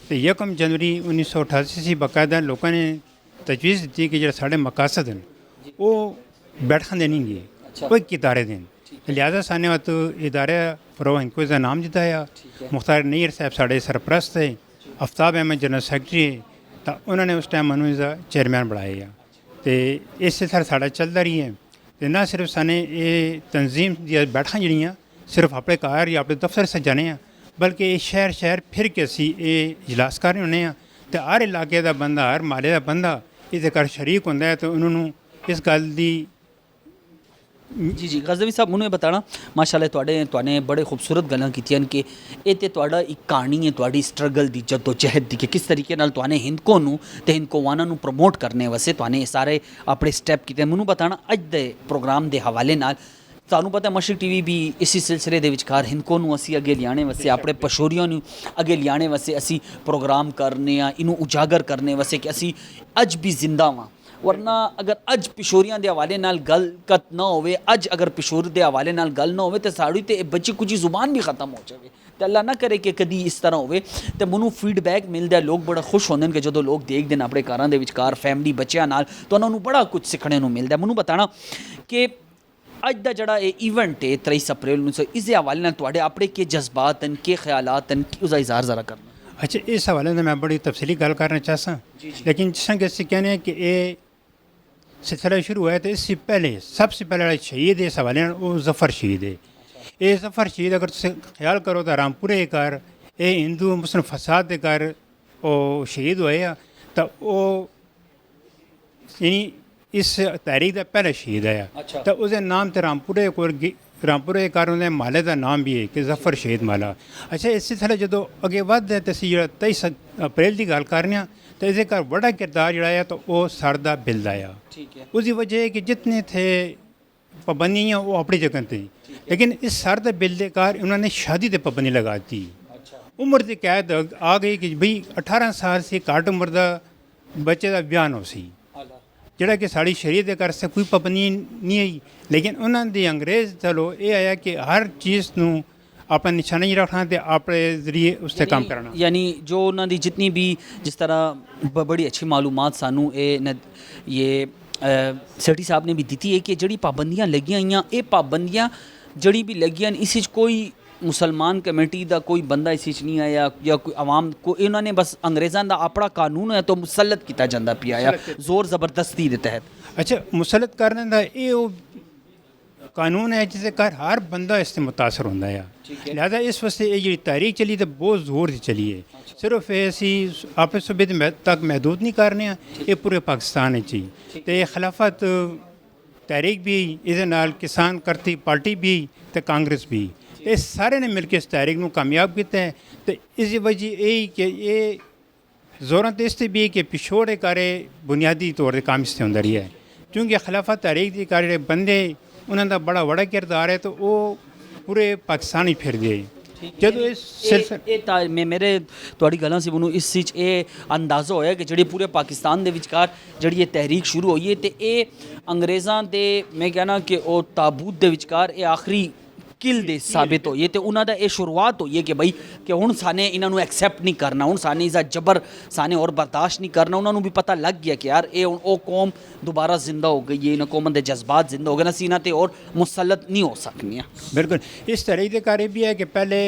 Speaker 6: तो 1 जनवरी 1988 से बाकायदा लोगों ने तजवीज़ दी कि जो साढ़े मकासद हैं वो बैठक देनी है वो इदारे दें लिहाजा साने वत इदारे फ़रोग़ इनको का नाम दिता है मुख्तार नईर साहब साढ़े सरप्रस्त है आफ्ताब अहमद जनरल सैकटरी है तो उन्होंने उस टाइम मनु का चेयरमैन बनाया तो इस तरह साढ़ा चलता रही है तो ना सिर्फ साने ये तंजीम दी बैठक जड़ियाँ सिर्फ अपने घर या अपने दफ्तर से जाने बल्कि शहर शहर फिर के असी ये इजलास कर होने तो हर इलाके का बंदा हर माले का बंदा इस घर शरीक होंदा है तो उन्होंने इस गल की
Speaker 1: जी जी गज़नवी साहब मैंने बताना माशाअल्लाह तुहाने बड़े खूबसूरत गल्लां कीतियां कि ये तो तुहाड़ा एक कहानी है तुहाड़ी स्ट्रगल दी जद्दोजहद दी कि किस तरीके नाल तुहाने हिंदको नूं ते हिंदकोवानां नूं प्रमोट करने वास्ते तुहाने सारे अपने स्टैप कीते मैनूं बताना अज दे प्रोग्राम दे हवाले नाल ਤੁਹਾਨੂੰ ਪਤਾ ਮਸ਼ਰਕ ਟੀਵੀ ਵੀ ਇਸੇ ਸਿਲਸਿਲੇ ਦੇ ਵਿਚਕਾਰ ਹਿੰਦਕੋ ਨੂੰ ਅਸੀਂ ਅੱਗੇ ਲਿਆਉਣੇ ਵਾਸਤੇ ਆਪਣੇ ਪਸ਼ੋਰੀਆਂ ਨੂੰ ਅੱਗੇ ਲਿਆਉਣੇ ਵਾਸਤੇ ਅਸੀਂ ਪ੍ਰੋਗਰਾਮ ਕਰਨੇ ਆ ਇਹਨੂੰ ਉਜਾਗਰ ਕਰਨੇ ਵਾਸਤੇ ਕਿ ਅਸੀਂ ਅੱਜ ਵੀ ਜ਼ਿੰਦਾ ਵਾਂ वरना अगर अज पिशोरियां के हवाले नाल गल कत ना होवे अज अगर पिशोर के हवाले नाल गल ना होवे तो साड़ी तो बच्ची कुछ जुबान भी ख़त्म हो जाए तो अल्लाह ना करे कि कभी इस तरह होवे तो मैनू फीडबैक मिलता है लोग बड़ा खुश होंगे कि जो लोग देखते हैं अपने घरों के विचकार फैमिली बच्चों नाल तो उन्होंने बड़ा कुछ सीखने को मिलता है मैनू बताना कि अज का जड़ा इवेंट है 23 अप्रैल 1900 इस हवाले नाल तुहाडे अपने के जज्बात हैं के ख्यालात हैं उसका इजहार ज़रा करना।
Speaker 6: अच्छा इस हवाले से मैं बड़ी तफसीली गल करना चाहता लेकिन जिस तरह कि कहने कि ये सिलसिला शुरू हुआ है तो इससे पहले सबसे पहले शहीद है इस हवाले वो जफ़र शहीद है ये जफ़र शहीद अगर तुम ख्याल करो तो रामपुरे घर ये हिंदू मुस्लिम फसाद के घर वो शहीद हुए तो वो यानी इस तारीख का पहले शहीद आया तो उसके नाम तो रामपुरे घर उन्हें माले का नाम भी है कि जफ़र शहीद माला। अच्छा इस तरह जो अगे वधदे तो असीं 23 अप्रैल की गल करने तो इस घर बड़ा किरदार जड़ा है तो वो सर का बिल आया उसकी वजह है कि जितने थे पाबंदियाँ वो अपनी जगह थी लेकिन इस सर के बिल के कार उन्होंने शादी पर पाबंदी लगा दी उम्र की कैद आ गई कि भाई 18 साल से घट उम्र का बच्चे का ब्याह हो सी जोड़ा कि साड़ी शरीयत के घर से कोई पाबंदी नहीं आई लेकिन उन्होंने अंग्रेज़ चलो ये आया कि हर चीज़ को अपना निशाना ही रखना तो अपने जरिए उससे काम करना
Speaker 1: यानी जो उन्होंने जितनी भी जिस तरह बड़ी अच्छी मालूमात सानू ये सेठी साहब ने भी दी है कि जड़ी पाबंदियाँ लगियां ये पाबंदियाँ जड़ी भी लगियां इस कोई मुसलमान कमेटी का कोई बंदा इस नहीं आया या कोई आवाम को इन्होंने बस अंग्रेज़ों का अपना कानून है तो मुसलत किया जाता पिया जोर ज़बरदस्ती के तहत।
Speaker 6: अच्छा मुसलत करने का ये कानून है जिसके घर हर बंदा इससे मुतासर होता है लिहाजा इस वास्ते ये जी तारीख चली तो बहुत जोर से चली है सिर्फ ऐसी आपस सूबे तक महदूद नहीं करने ये पूरे पाकिस्तान जी तो ये खिलाफत तहरीक भी इहदे नाल किसान करती पार्टी भी तो कांग्रेस भी ये सारे ने मिलकर इस तहरीक को कामयाब किया है तो इस वजह यही कि ये जोरां तो इससे भी कि पिछोड़े कार्य बुनियादी तौर पर काम इससे होंदा रहा है क्योंकि खिलाफत तहरीक के कार्य बंदे उन्होंने बड़ा बड़ा किरदार है तो वो पूरे पाकिस्तान ही फिर गए ਜਦੋਂ ਇਸ
Speaker 1: ਇਹ ਤਾਂ ਮੇਰੇ ਤੁਹਾਡੀ ਗੱਲਾਂ ਸੀ ਮੈਨੂੰ ਇਸ ਵਿੱਚ ਇਹ ਅੰਦਾਜ਼ਾ ਹੋਇਆ ਕਿ ਜਿਹੜੀ ਪੂਰੇ ਪਾਕਿਸਤਾਨ ਦੇ ਵਿਚਕਾਰ ਜਿਹੜੀ ਇਹ ਤਹਿਰੀਕ ਸ਼ੁਰੂ ਹੋਈ ਹੈ ਤੇ ਇਹ ਅੰਗਰੇਜ਼ਾਂ ਦੇ ਮੈਂ ਕਹਿਣਾ ਕਿ ਉਹ ਤਾਬੂਤ ਦੇ ਵਿਚਕਾਰ ਇਹ ਆਖਰੀ ਕਿਲ ਦੇ ਸਾਬਿਤ ਹੋਈ ਹੈ ਤੇ ਉਹਨਾਂ ਦਾ ਇਹ ਸ਼ੁਰੂਆਤ ਹੋਈ ਹੈ ਕਿ ਬਈ ਕਿ ਹੁਣ ਸਾਨੇ ਇਹਨਾਂ ਨੂੰ ਐਕਸੈਪਟ ਨਹੀਂ ਕਰਨਾ ਹੁਣ ਸਾਨੇ ਇਸਦਾ ਜਬਰ ਸਾਨੇ ਔਰ ਬਰਦਾਸ਼ਤ ਨਹੀਂ ਕਰਨਾ ਉਹਨਾਂ ਨੂੰ ਵੀ ਪਤਾ ਲੱਗ ਗਿਆ ਕਿ ਯਾਰ ਇਹ ਹੁਣ ਉਹ ਕੌਮ ਦੁਬਾਰਾ ਜ਼ਿੰਦਾ ਹੋ ਗਈ ਹੈ ਇਹਨਾਂ ਕੌਮਾਂ ਦੇ ਜਜ਼ਬਾਤ ਜ਼ਿੰਦਾ ਹੋ ਗਏ ਨਾ ਸੀ ਇਹਨਾਂ ਤੇ ਔਰ ਮੁਸਲਤ ਨਹੀਂ ਹੋ ਸਕਣੀਆਂ
Speaker 6: बिल्कुल इस तरह के कार्य भी है कि पहले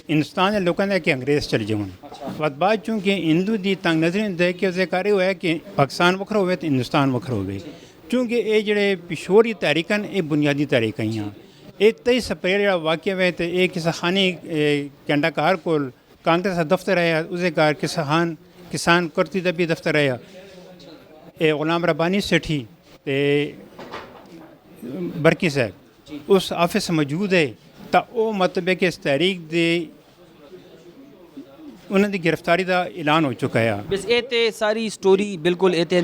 Speaker 6: हिंदुस्तान के लोगों ने कि अंग्रेज़ चले जाओ बाद चूँकि हिंदू की तंग नजरी होंगे कि उसका कार्य हुआ है कि पाकिस्तान वखरा हो तो हिंदुस्तान वखरा हो क्योंकि ये जोड़े पिछोर तहरीक ये बुनियादी तहरीक ही ये 23 अप्रैल जो वाक़ है तो ये किसा खानी कंडाकार को कांग्रेस का दफ्तर है उसके घर किसान करती भी दफ्तर है ये गुलाम रब्बानी सेठी ते बरकी साहब उस ऑफिस मौजूद है तो वो मतलब है कि इस तहरीक दे उन्होंने गिरफ्तारी का ऐलान हो चुका है
Speaker 1: बस ये तो सारी स्टोरी बिल्कुल ये तो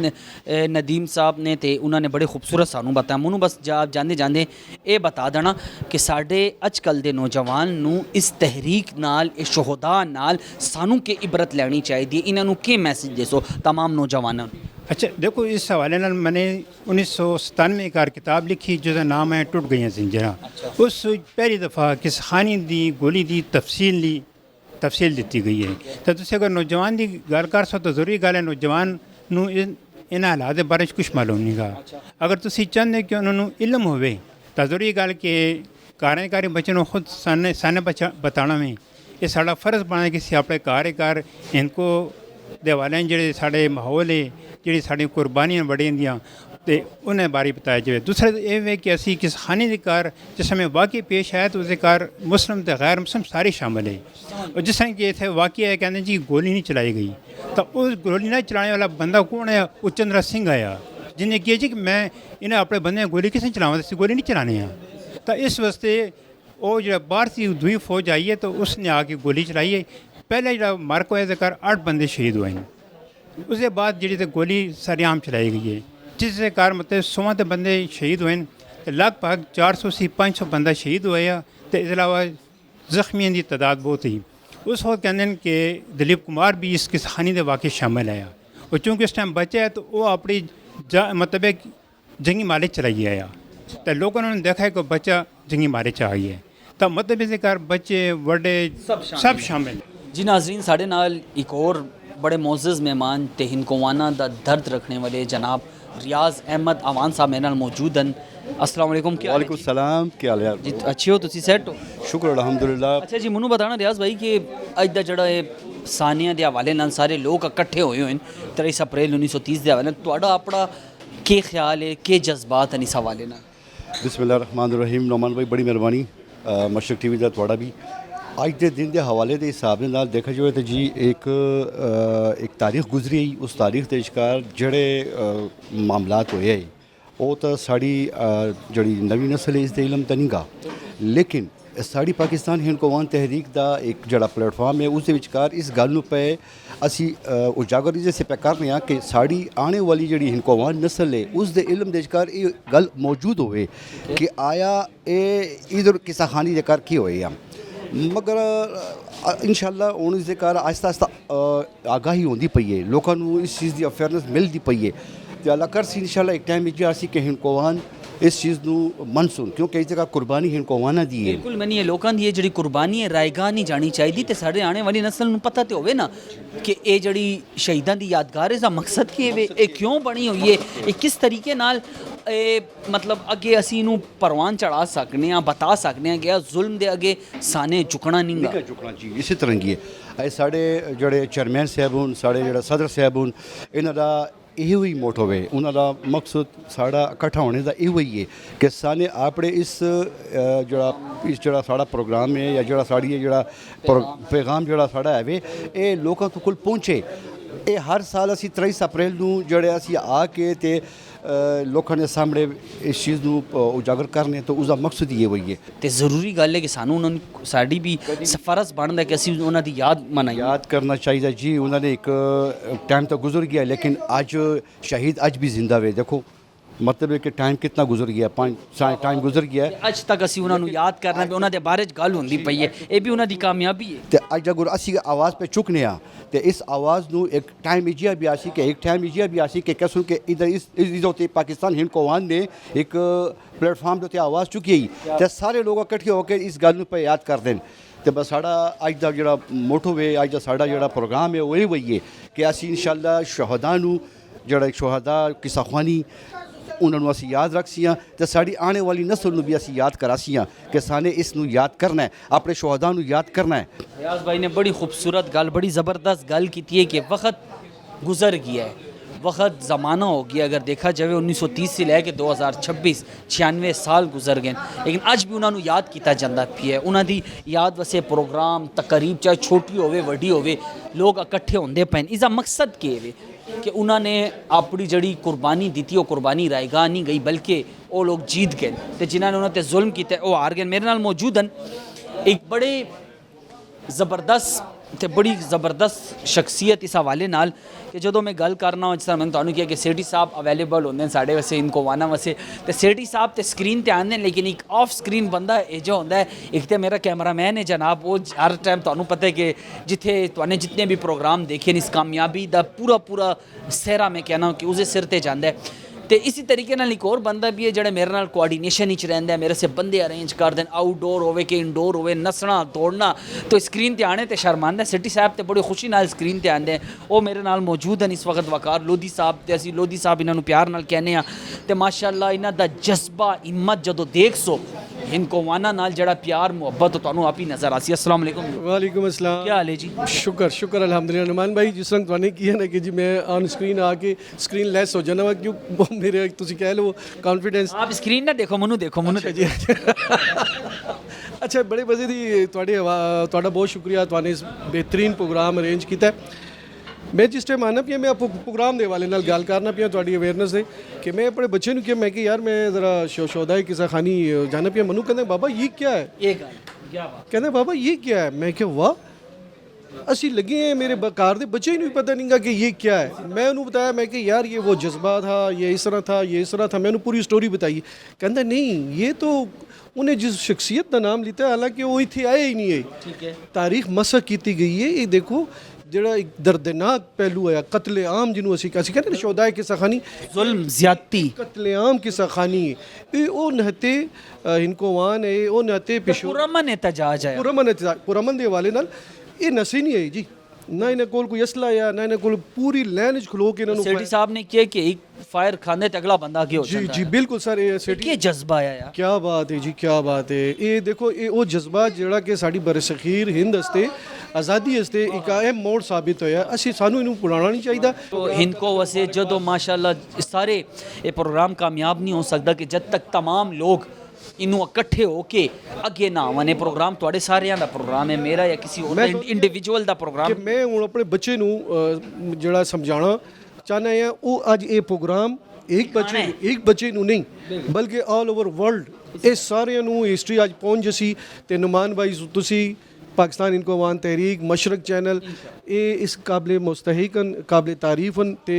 Speaker 1: नदीम साहब ने तो उन्होंने बड़े खूबसूरत सानू बताया मैनू बस जाते जाते ये बता देना कि साढ़े अजकल के नौजवान नू इस तहरीक नाल इस शहोदा नाल सानू के इबरत लैनी चाहिए इन्हों के मैसेज दसो तमाम नौजवानों
Speaker 6: अच्छा देखो इस हवाले नाल मैंने 1997 एक किताब लिखी जिसका नाम है टुट गई जिंजरा उस पहली दफ़ा किस खानी दी गोली दी तफसील दी गई है तो तुम अगर नौजवान की गल कर सो तो जरूरी गल है नौजवान इन हालात के बारे कुछ मालूम नहीं गा अगर तुम चाहते कि उन्होंने इलम होवे तो जरूरी गल कि कार्यकारी बच्चे को खुद साने बताना में ये साड़ा फर्ज बना कि अपने कार्यकार इनको दे हवाले जेह्ड़े साढ़े माहौल है जी साड़ी कुर्बानियाँ बड़ी होंदियां तो उन्हें बारे बताया जाए दूसरा ये है कि असी किस खाने के कार जिस समय वाक़ई पेश आया तो उसके कार मुस्लिम तो गैर मुस्लिम सारे शामिल है और जिस तरह कि इतने वाक़ई है कहते जी गोली नहीं चलाई गई तो उस गोली नहीं चलाने वाला बंदा कौन है वो चंद्रा सिंह आया जिन्हें किया जी कि मैं इन्हें अपने बंदे गोली किस चलावा गोली नहीं चलाने तो इस वास्ते वो जो बाहर से दूई फौज आई है तो उसने आके गोली चलाई है पहले जो मार्क होया कर 8 बंदे शहीद हुए हैं उसके बाद जी तो गोली सरेआम चलाई गई है जिसके कारण मतलब 16 बंदे शहीद हुए तो लगभग 400 से 500 बंदा शहीद हुए तो इस अलावा जख्मियों की तादाद बहुत ही उस वक्त कहते हैं कि दिलीप कुमार भी इस किसानी के वाक़े शामिल आया और चूँकि उस टाइम बचा है तो वो अपनी मतलब जंगी माले चलाई आया तो लोगों ने देखा है कि बच्चा जंगी मारे च आ गई है तो मतलब इसके कारण बच्चे बड़े सब शामिल
Speaker 1: जी नाजरीन साढ़े नाल एक और बड़े मोअज़्ज़ज़ मेहमान ते हिंदकोवाना दा दर्द रखने वाले जनाब रियाज अहमद अवान साहब मेरे नाल मौजूद हैं अस्सलाम वालेकुम क्या
Speaker 7: वालेकुम सलाम क्या हाल है
Speaker 1: जी अच्छे हो तुसी सेट हो
Speaker 7: शुक्र अल्हम्दुलिल्लाह
Speaker 1: अच्छा जी मैनू बताना रियाज भाई कि अज दा जड़ा सानिया के हवाले नाल सारे लोग इकट्ठे होए हुए 23 अप्रैल 1930 के हवाले तुहाडा अपना के ख्याल है के जज्बात हैं इस हवाले नाल
Speaker 7: बिस्मिल्लाह रहमान रहीम नौमान भाई बड़ी मेहरबानी मशरक टीवी का थोड़ा भी अज के दिन के हवाले के हिसाब के नाल देखा जाए तो जी एक तारीख गुजरी आई उस तारीख के विचकार जेड़े मामलात होए वो तो साड़ी जड़ी नवी नस्ल है इसके इलम तो नहीं गा लेकिन साड़ी पाकिस्तान हिंदकोवान तहरीक का एक जड़ा प्लेटफॉर्म है उसके विचकार इस गल पे असी उजागर जैसे पे कर रहे हैं कि साड़ी आने वाली जड़ी हिंदकोवान नस्ल है उसके इलम के विचकार ये गल मौजूद होए कि आया ये इधर किसा खानी के कर की होए मगर इंशाल्लाह हूँ इसके कारण आहिस्ता आहिस्ता आगाही होती पई है लोगों को इस चीज़ की अवेयरनेस मिलती पई है तो अल्लाह कर सी इंशाल्लाह एक टाइम आसी कि हिंदकोवान इस चीज़ को मन सुन क्योंकि इस जगह कुर्बानी हिंदकोवाना दी है
Speaker 1: बिल्कुल मैंने ये लोगों की जी कुर्बानी है रायगाह नहीं जानी चाहिए तो साढ़े आने वाली नस्ल को पता तो होवे ना कि ये जड़ी शहीदों की यादगार इसका मकसद की है ये क्यों बनी हुई है ये किस तरीके नाल मतलब अगे असी इनू परवान चढ़ा सकने बता सकने कि जुल्म दे अगे साने झुकना नहीं
Speaker 7: झुकना जी इसी तरह की है साढ़े जड़े चेयरमैन साहब हूँ साढ़े जड़ा सदर साहब हूँ इन्हों ਇਹੋ ਹੀ ਮੋਟਿਵ ਹੈ, ਉਹਨਾਂ ਦਾ ਮਕਸਦ ਸਾਡਾ ਇਕੱਠਾ ਹੋਣੇ ਦਾ ਇਹੋ ਹੀ ਹੈ ਕਿ ਸਾਨੇ ਆਪਣੇ ਇਸ ਜਿਹੜਾ ਸਾਡਾ ਪ੍ਰੋਗਰਾਮ ਹੈ ਜਾਂ ਜਿਹੜਾ ਸਾਡੀ ਇਹ ਜਿਹੜਾ ਪੈਗਾਮ ਜਿਹੜਾ ਸਾਡਾ ਹੈ ਵੇ ਇਹ ਲੋਕਾਂ ਤੋਂ ਕੋਲ ਪਹੁੰਚੇ। ਇਹ ਹਰ ਸਾਲ ਅਸੀਂ 23 ਅਪ੍ਰੈਲ ਨੂੰ ਜਿਹੜੇ ਅਸੀਂ ਆ ਕੇ ਤੇ ਲੋਕਾਂ ਦੇ ਸਾਹਮਣੇ ਇਸ ਚੀਜ਼ ਨੂੰ ਉਜਾਗਰ ਕਰਨੇ ਤਾਂ ਉਸਦਾ ਮਕਸਦ ਹੀ ਇਹ ਹੋਈ ਹੈ।
Speaker 1: ਤੇ ਜ਼ਰੂਰੀ ਗੱਲ ਹੈ ਕਿ ਸਾਨੂੰ ਉਹਨਾਂ ਨੂੰ ਸਾਡੀ ਵੀ ਫਰਜ਼ ਬਣਦਾ ਕਿ ਅਸੀਂ ਉਹਨਾਂ ਦੀ ਯਾਦ ਮਨਾਈਏ।
Speaker 7: ਯਾਦ ਕਰਨਾ ਚਾਹੀਦਾ ਜੀ, ਉਹਨਾਂ ਨੇ ਇੱਕ ਟਾਈਮ ਤਾਂ ਗੁਜ਼ਰ ਗਿਆ ਲੇਕਿਨ ਅੱਜ ਸ਼ਹੀਦ ਅੱਜ ਵੀ ਜ਼ਿੰਦਾ ਵੇ। ਦੇਖੋ ਮਤਲਬ ਹੈ ਕਿ ਟਾਈਮ ਕਿੰਨਾ ਗੁਜ਼ਰ ਗਿਆ, ਟਾਈਮ ਗੁਜ਼ਰ ਗਿਆ
Speaker 1: ਅੱਜ ਤੱਕ ਅਸੀਂ ਉਹਨਾਂ ਨੂੰ ਯਾਦ ਕਰਨਾ ਵੀ ਉਹਨਾਂ ਦੇ ਬਾਰੇ 'ਚ ਗੱਲ ਹੁੰਦੀ ਪਈ ਹੈ, ਇਹ ਵੀ ਉਹਨਾਂ ਦੀ ਕਾਮਯਾਬੀ ਹੈ।
Speaker 7: ਤੇ ਅੱਜ ਅਗਰ ਅਸੀਂ ਆਵਾਜ਼ पे ਚੁੱਕਨੇ ਆ ਤੇ ਇਸ ਆਵਾਜ਼ ਨੂੰ ਇੱਕ ਟਾਈਮ ਇਜਿਆ ਵੀ ਆਸੀ ਕਿ ਇੱਕ ਟਾਈਮ ਇਜਿਆ ਵੀ ਆਸੀ ਕਿ ਕਿਸਮ ਕਿ ਇਧਰ ਇਸ ਉੱਤੇ ਪਾਕਿਸਤਾਨ ਹਿੰਦ ਕੋਵਾਨ ਨੇ ਇੱਕ ਪਲੇਟਫਾਰਮ ਦੇ ਉੱਤੇ ਆਵਾਜ਼ ਚੁੱਕੀ ਤੇ ਸਾਰੇ ਲੋਕ ਇਕੱਠੇ ਹੋ ਕੇ ਇਸ ਗੱਲ ਨੂੰ ਪੇ ਯਾਦ ਕਰਦੇ ਨੇ। ਤੇ ਬਸ ਸਾਡਾ ਅੱਜ ਦਾ ਜਿਹੜਾ ਮੋਟੋ ਹੈ, ਅੱਜ ਦਾ ਸਾਡਾ ਜਿਹੜਾ ਪ੍ਰੋਗਰਾਮ ਹੈ ਉਹ ਇਹ ਹੋਈ ਹੈ ਕਿ ਅਸੀਂ ਇਨਸ਼ਾਅੱਲਾ ਸ਼ਹਾਦਾ ਨੂੰ ਜਿਹੜਾ ਸ਼ਹਾਦਾ ਕਿਸਾਖਵਾਨੀ ਉਹਨਾਂ ਨੂੰ ਅਸੀਂ ਯਾਦ ਰੱਖਸੀਆਂ ਤੇ ਸਾਡੀ ਆਉਣ ਵਾਲੀ ਨਸਲ ਨੂੰ ਵੀ ਅਸੀਂ ਯਾਦ ਕਰਾਸੀਆਂ ਕਿ ਸਾਨੇ ਇਸ ਨੂੰ ਯਾਦ ਕਰਨਾ ਹੈ, ਆਪਣੇ ਸ਼ਹਾਦਾ ਨੂੰ ਯਾਦ ਕਰਨਾ ਹੈ।
Speaker 1: रियाज भाई ने बड़ी खूबसूरत गल बड़ी ज़बरदस्त गल की है कि वक्त गुजर गया है, वक्त ज़माना हो गया। अगर देखा जाए 1930 से लैके 2026 96 साल गुजर गए, लेकिन अज भी उन्होंने याद किया जाता पिया। उन्होंने याद वैसे प्रोग्राम तकरीब चाहे छोटी होवे वड्डी होवे लोग इकट्ठे होंदे पे। इसका मकसद के वे कि उन्होंने अपनी जड़ी कुर्बानी दी वो कुर्बानी रायगा नहीं गई बल्कि वो लोग जीत गए तो जिन्होंने उन्होंने जुल्म किया वो हार गए। मेरे नाल मौजूद हैं एक बड़े ज़बरदस्त ਤੇ ਬੜੀ ਜ਼ਬਰਦਸਤ ਸ਼ਖਸੀਅਤ ਇਸ ਹਵਾਲੇ ਨਾਲ ਕਿ ਜਦੋਂ ਮੈਂ ਗੱਲ ਕਰਨਾ ਜਿਸ ਤਰ੍ਹਾਂ ਮੈਂ ਤੁਹਾਨੂੰ ਕਿਹਾ ਕਿ ਸੇਠੀ ਸਾਹਿਬ ਅਵੇਲੇਬਲ ਹੁੰਦੇ ਨੇ ਸਾਡੇ ਵਾਸਤੇ ਇਨਕੋ ਵਾਨਾ ਵਾਸਤੇ ਤੇ ਸੇਠੀ ਸਾਹਿਬ ਤੇ ਸਕਰੀਨ ਤੇ ਆਉਂਦੇ ਨੇ ਲੇਕਿਨ ਇੱਕ ਆਫ ਸਕਰੀਨ ਬੰਦਾ ਇਹ ਜੋ ਹੁੰਦਾ ਹੈ ਇੱਕ ਤੇ ਮੇਰਾ ਕੈਮਰਾਮੈਨ ਹੈ ਜਨਾਬ ਉਹ ਹਰ ਟਾਈਮ ਤੁਹਾਨੂੰ ਪਤਾ ਹੈ ਕਿ ਜਿੱਥੇ ਤੁਹਾਨੇ ਜਿੰਨੇ ਵੀ ਪ੍ਰੋਗਰਾਮ ਦੇਖੇ ਨੇ ਇਸ ਕਾਮਯਾਬੀ ਦਾ ਪੂਰਾ ਸਿਹਰਾ ਮੈਂ ਕਹਿਣਾ ਕਿ ਉਸਦੇ ਸਿਰ ਤੇ ਜਾਂਦਾ ਹੈ। ਤੇ ਇਸੇ ਤਰੀਕੇ ਨਾਲ ਇੱਕ ਹੋਰ ਬੰਦਾ ਵੀ ਹੈ ਜਿਹੜਾ ਮੇਰੇ ਨਾਲ ਕੋਆਰਡੀਨੇਸ਼ਨ ਵਿੱਚ ਰਹਿੰਦਾ ਹੈ, ਮੇਰੇ ਸੇ ਬੰਦੇ ਅਰੇਂਜ ਕਰ ਦੇਣ ਆਊਟਡੋਰ ਹੋਵੇ ਕਿ ਇਨਡੋਰ ਹੋਵੇ ਨੱਸਣਾ ਦੌੜਨਾ तो ਸਕਰੀਨ ਤੇ ਆਣੇ ਤੇ ਸ਼ਰਮਾਂਦਾ। ਸਿੱਟੀ ਸਾਹਿਬ ਤੇ ਬੜੀ ਖੁਸ਼ੀ ਨਾਲ ਸਕਰੀਨ ਤੇ ਆਉਂਦੇ ਉਹ ਮੇਰੇ ਨਾਲ ਮੌਜੂਦ ਹਨ ਇਸ ਵਕਤ ਵਕਾਰ ਲੋਧੀ ਸਾਹਿਬ ਤੇ ਅਸੀਂ ਲੋਧੀ ਸਾਹਿਬ ਇਹਨਾਂ ਨੂੰ ਪਿਆਰ ਨਾਲ ਕਹਿੰਦੇ ਆ ਤੇ ਮਾਸ਼ਾਅੱਲਾ ਇਹਨਾਂ ਦਾ ਜਜ਼ਬਾ ਹਿੰਮਤ ਜਦੋਂ ਦੇਖ ਸੋ इनको वाना नाल जड़ा प्यार मुहब्बत तो तुहानू आप ही नजर आसी। अस्सलाम वालेकुम।
Speaker 8: वालेकुम अस्सलाम।
Speaker 1: क्या हाल है जी?
Speaker 8: शुक्र अल्हम्दुलिल्लाह। नुमान भाई जिस तरह तुहाने किया ना कि जी मैं ऑन स्क्रीन आके स्क्रीन लेस हो जाना वा क्यों मेरे तुसी कह लो कॉन्फिडेंस
Speaker 1: आप स्क्रीन ना देखो मनु देखो मनु
Speaker 8: जी अच्छा बड़े मज़े दी तुहाड़ा बहुत शुक्रिया तुहाने इस बेहतरीन प्रोग्राम अरेंज किया। मैं जिस टाइम आना पिया मैं आपको प्रोग्राम के हवाले नाल गल करना पिया तुहाड़ी अवेयरनेस से कि मैं अपने बच्चे को किया मैं कि यार मैं ज़रा शौदा किसा खानी जाना पिया मनु कहते बाबा ये क्या है कहते बाबा ये क्या है मैं क्या वाह असी लगे हैं मेरे कार के बच्चे ही नहीं पता नहीं कि ये क्या है। मैं उन्होंने बताया मैं कि यार ये वो जज्बा था ये इस तरह था ये इस तरह था। मैं उन्होंने पूरी स्टोरी बताई कहता नहीं ये तो उन्हें जिस शख्सियत का नाम लिया हालांकि वो इतने आए ही नहीं है तारीख मसक की गई है। ये देखो ਜਿਹੜਾ ਇੱਕ ਦਰਦਨਾਕ ਪਹਿਲੂ ਹੋਇਆ ਕਤਲੇਆਮ ਜਿਹਨੂੰ ਅਸੀਂ ਕਹਿੰਦੇ ਨੇ ਸ਼ੋਦਾ ਕਿਸਾ ਖਾਨੀ
Speaker 1: ਜ਼ੁਲਮ ਜ਼ਿਆਦਤੀ
Speaker 8: ਕਤਲੇਆਮ ਕਿਸਾ ਖਾਨੀ ਇਹ ਉਹ ਨਹਤੇ ਹਿੰਕੋਵਾਨ ਹੈ ਉਹ ਨਹਤੇ ਪਿਸ਼ੋ
Speaker 1: ਪੁਰਮਨ ਇਤਜਾਜ ਹੈ
Speaker 8: ਪੁਰਮਨ ਦੇ ਹਵਾਲੇ ਨਾਲ ਇਹ ਨਸੀ ਨਹੀਂ ਹੈ ਜੀ ਨਾ ਇਹਨਾਂ ਕੋਲ ਕੋਈ ਅਸਲਾ ਆ ਨਾ ਇਹਨਾਂ ਕੋਲ ਪੂਰੀ ਲਾਈਨ 'ਚ ਖਲੋ ਕੇ ਇਹਨਾਂ ਨੂੰ
Speaker 1: ਸੇਠੀ ਸਾਹਿਬ ਨੇ ਕਿਹਾ ਕਿ ਇੱਕ फायर खाने ते अगला बंदा आगे हो
Speaker 8: जी जी बिल्कुल सर ये सेठी
Speaker 1: ये जज्बा है यार
Speaker 8: क्या बात है जी क्या बात है। ये देखो ये वो जज्बा ਜਿਹੜਾ ਕਿ ਸਾਡੀ ਬਰਸਖੀਰ ਹਿੰਦ ਵਾਸਤੇ ਆਜ਼ਾਦੀ ਵਾਸਤੇ ਇੱਕ ਅਹਿਮ ਮੋੜ ਸਾਬਿਤ ਹੋਇਆ। ਅਸੀਂ ਸਾਨੂੰ ਇਹਨੂੰ ਪੁਰਾਣਾ ਨਹੀਂ ਚਾਹੀਦਾ।
Speaker 1: हिंद को वैसे ਜਦੋਂ माशाल्लाह सारे ये प्रोग्राम कामयाब नहीं हो सकता कि जब तक तमाम लोग इनू इकट्ठे हो के अगे ना आवन। प्रोग्राम ਤੁਹਾਡੇ ਸਾਰਿਆਂ ਦਾ ਪ੍ਰੋਗਰਾਮ ਹੈ ਮੇਰਾ ਜਾਂ ਕਿਸੇ ਹੋਰ ਇੰਡੀਵਿਜੂਅਲ ਦਾ ਪ੍ਰੋਗਰਾਮ
Speaker 8: ਕਿ ਮੈਂ ਹੁਣ ਆਪਣੇ ਬੱਚੇ ਨੂੰ ਜਿਹੜਾ ਸਮਝਾਣਾ ਚਾਹੁੰਦਾ ਹਾਂ ਉਹ ਅੱਜ ਇਹ ਪ੍ਰੋਗਰਾਮ ਇੱਕ ਬੱਚੇ ਨੂੰ ਨਹੀਂ ਬਲਕਿ ਆਲ ਓਵਰ ਵਰਲਡ ਇਹ ਸਾਰਿਆਂ ਨੂੰ ਹਿਸਟਰੀ ਅੱਜ ਪਹੁੰਚ ਜਸੀ ਤੇ ਨੁਮਾਨ ਭਾਈ ਤੁਸੀਂ पाकिस्तान इनको वान तहरीक मशरक चैनल ये इस काबिल मुस्तहिकन काबिल तारीफन ते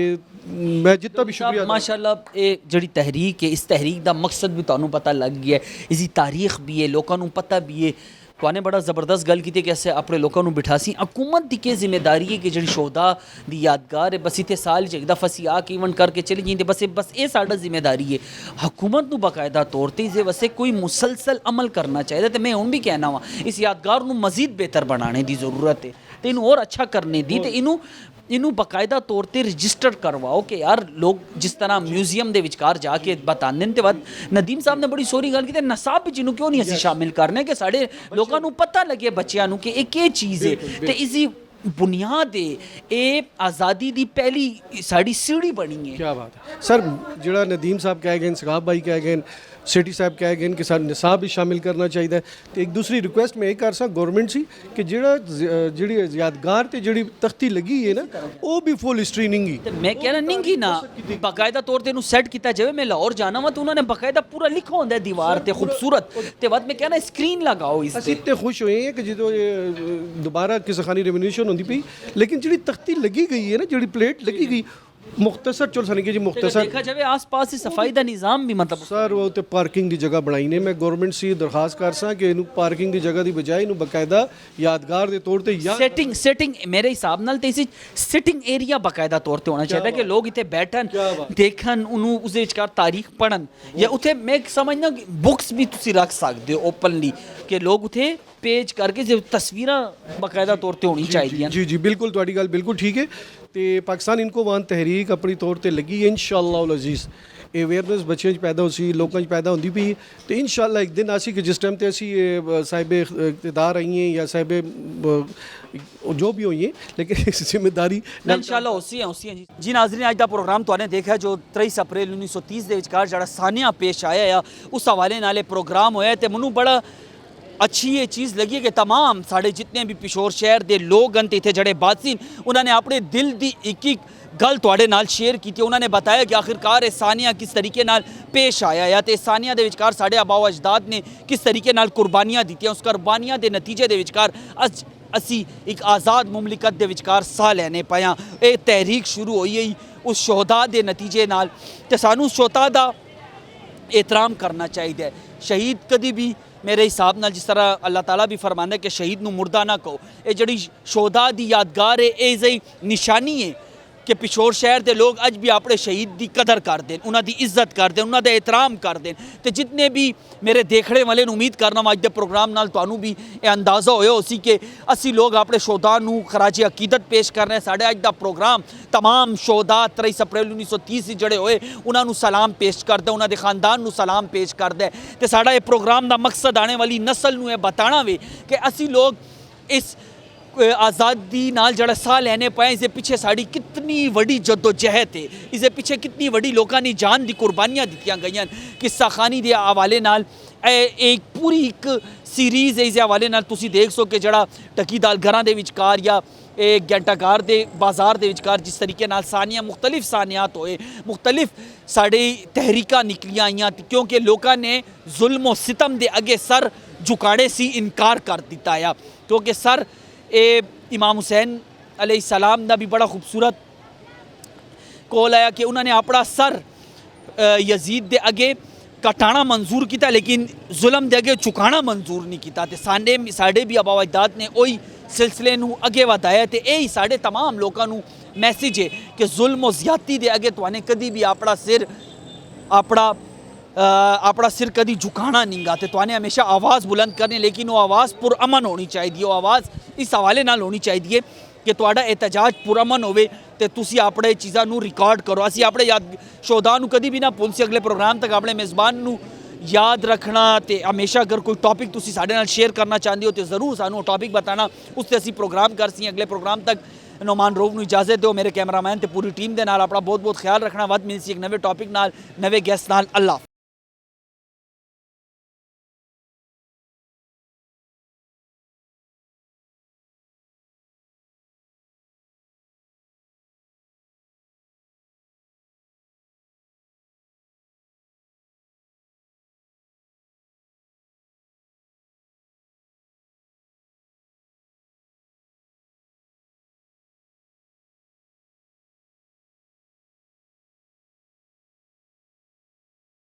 Speaker 8: मैं जितना भी शुक्रिया
Speaker 1: माशाअल्लाह ये जड़ी तहरीक है इस तहरीक का मकसद भी तुहानू पता लग गया है इसकी तारीख भी है लोगों को पता भी है। तुहाने बड़ा ज़बरदस्त गल की कि ऐसे अपने लोगों को बिठासी हुकूमत की जिम्मेदारी है कि जी शोधा की यादगार है बस इतने साल एक दफ़ा सी आके इवेंट करके चली जाते बस ये साढ़ा जिम्मेदारी है। हुकूमत को बाकायदा तौर पर इसे वैसे कोई मुसलसल अमल करना चाहिए तो मैं हूँ भी कहना वा इस यादगार को मज़ीद बेहतर बनाने की ज़रूरत है तो इनू और अच्छा करने दी तो इनू बाकायदा तौर पर रजिस्टर करवाओ कि यार लोग जिस तरह म्यूजियम के विचकार जाके बताने तो बाद नदीम साहब ने बड़ी सोहनी गल की नसाब जिन्हों क्यों नहीं असी शामिल करने कि साढ़े लोगों को पता लगे बच्चों को कि एक चीज़ है तो इसी बुनियाद है, ये आज़ादी की पहली साड़ी सीढ़ी बनी है।
Speaker 8: क्या बात है सर, जिहड़ा नदीम साहब कह गए, सगाब भाई कह गए, सेठी साहब कह गए कि सानू निसाब भी शामिल करना चाहिए। तो एक दूसरी रिक्वेस्ट मैं ये कर सा गवर्नमेंट सी कि जिहड़ी यादगार ते जिहड़ी तख्ती लगी है ना, वो भी फुल हिस्ट्री नहीं
Speaker 1: ते मैं कहना नहीं ना बाकायदा तौर ते सेट किया जाए। मैं लाहौर जाना वा तो उन्होंने बाकायदा पूरा लिखा होंदा है दीवार ते खूबसूरत ते बाद मैं कहना स्क्रीन लगाओ इस
Speaker 8: ਅਸੀਂ इतने खुश होए हैं कि जो दोबारा किसानी रेवोल्यूशन होती पई, लेकिन जिहड़ी तख्ती लगी गई है ना, जिहड़ी प्लेट लगी गई मुख्तसर चल सनी कि जी मुख्तसर
Speaker 1: देखा जाए आस-पास से सफाई का निज़ाम भी मतलब
Speaker 8: सर वो तो पार्किंग की जगह बनाई ने। मैं गवर्नमेंट से दरखास्त कर सा कि इनू पार्किंग की जगह की बजाय इनू बकायदा यादगार के तौर पर
Speaker 1: सेटिंग मेरे हिसाब नाल ते इसी सिटिंग एरिया बकायदा तौर पे होना चाहिए कि लोग इतने बैठन देखन उन्होंने उसके विचकार तारीख पढ़न, या उथे मैं समझना बुक्स भी तुसी रख सकते हो ओपनली कि लोग उथे पेज करके जो तस्वीरां बकायदा तौर पे होनी चाहिए।
Speaker 8: जी जी बिल्कुल, तुहाडी गल बिल्कुल ठीक है। तो पाकिस्तान इनको वान तहरीक अपनी तौर पर लगी है, इंशाअल्लाह अजीज़ अवेयरनेस बच्चों पैदा हो सी, लोगों पैदा होती पई। तो इंशाअल्लाह एक दिन आसी कि जिस टाइम ते असी साहिब इक़्तिदार आई हैं या साहिब जो भी हुई हैं, लेकिन जिम्मेदारी
Speaker 1: इंशाअल्लाह उसी है जी। नाज़रीन अज दा प्रोग्राम तुहाने देखा जो 23 अप्रैल 1930 के विचकार जिहड़ा सानिया पेश आया उस हवाले नाल प्रोग्राम होया। तो मैनू बड़ा अच्छी ये चीज़ लगी कि तमाम साढ़े जितने भी पिशोर शहर के लोग हैं इतने जड़े बासिन उन्होंने अपने दिल की एक गल तुहाडे नाल शेयर की। उन्होंने बताया कि आखिरकार ये सानिया किस तरीके नाल पेश आया या तो सानिया के विचकार साढ़े आबा अजदाद ने किस तरीके नाल कुर्बानियाँ दी, उस कुर्बानियाँ के नतीजे के विचकार असी एक आज़ाद मुमलिकत के विचकार साह लैने पाया। ये तहरीक शुरू हुई है उस शोहदा के नतीजे नाल, ते सानू शोहदा का एहतराम करना चाहिए। शहीद कभी भी मेरे हिसाब नाल जिस तरह अल्लाह ताला भी फरमांदा है कि शहीद नू मुर्दा ना कहो, ये जड़ी शोहदा दी यादगार है ये जही निशानी है कि पिशोर शहर के लोग अज भी अपने शहीद की कदर करते हैं, उन्होंने इज्जत करते हैं, उन्होंने एहतराम करते हैं। तो जितने भी मेरे देखने वाले उम्मीद करना अज के प्रोग्राम नाल तुहानू भी ये अंदाज़ा होया हो सी कि असी लोग अपने शोहदा नू खराजे अकीदत पेश कर रहे हैं। साढ़े अज का प्रोग्राम तमाम शोहदा 23 अप्रैल 1930 जड़े होए उन्होंने सलाम पेश करता, उन्होंने खानदान नू सलाम पेश करता है। तो साढ़ा ये प्रोग्राम का मकसद आने वाली नस्ल नू ये बताना वे कि असी लोग इस आज़ादी नाल जड़ा साह लैने पाए, इसके पीछे साड़ी कितनी वड़ी जद्दोजहद है, इसके पीछे कितनी वड़ी लोगों ने जान की कुर्बानियाँ दित्तियां गई। किस्सा खानी के हवाले नाल एक पूरी एक सीरीज़ है, इस हवाले नाल तुसी देख सो कि जड़ा टकीदार घरां दे विचकार या एक घंटाघर के बाजार के विचकार जिस तरीके नाल सानिया मुख्तलिफ सानियात होए, मुख्तलिफ साड़ी तहरीका निकलियाँ आईयां, क्योंकि लोगों ने जुल्म व सितम के अगे सर झुकाने से इनकार कर दिता है। क्योंकि सर इमाम हुसैन अलैहिस्सलाम का भी बड़ा खूबसूरत कौल आया कि उन्होंने अपना सर यजीद के अगे कटाना मंजूर किया लेकिन जुल्म के अगे झुकाना मंजूर नहीं किया। तो साढ़े भी आबा अजदाद ने वही सिलसिले नू अगे वधाया। तो यही साढ़े तमाम लोगों नू मैसेज है कि जुल्म और ज्यादती के अगे तुहाने कभी भी अपना सिर कभी झुकाना नहीं गा। तो तुहाने हमेशा आवाज़ बुलंद करनी, लेकिन वो आवाज़ पुरअमन होनी चाहिए। वो आवाज़ इस हवाले नाल होनी चाहिए कि तुहाडा एहतजाज पुरअमन होवे ते तुसी अपने चीज़ां नू रिकॉर्ड करो। असी अपने याद शोहदा नू कभी भी ना भुल सी। अगले प्रोग्राम तक अपने मेज़बान नू याद रखना। तो हमेशा अगर कोई टॉपिक तुसी साडे नाल शेयर करना चाहते हो तो ज़रूर सानू टॉपिक बताना, उससे असी प्रोग्राम कर सी। अगले प्रोग्राम तक नौमान रोव नू इजाज़त दो। मेरे कैमरामैन ते पूरी टीम दे नाल अपना बहुत बहुत ख्याल रखना। वध मिलसी एक नवे टॉपिक नाल नवे गैस्ट नाल। अल्लाह।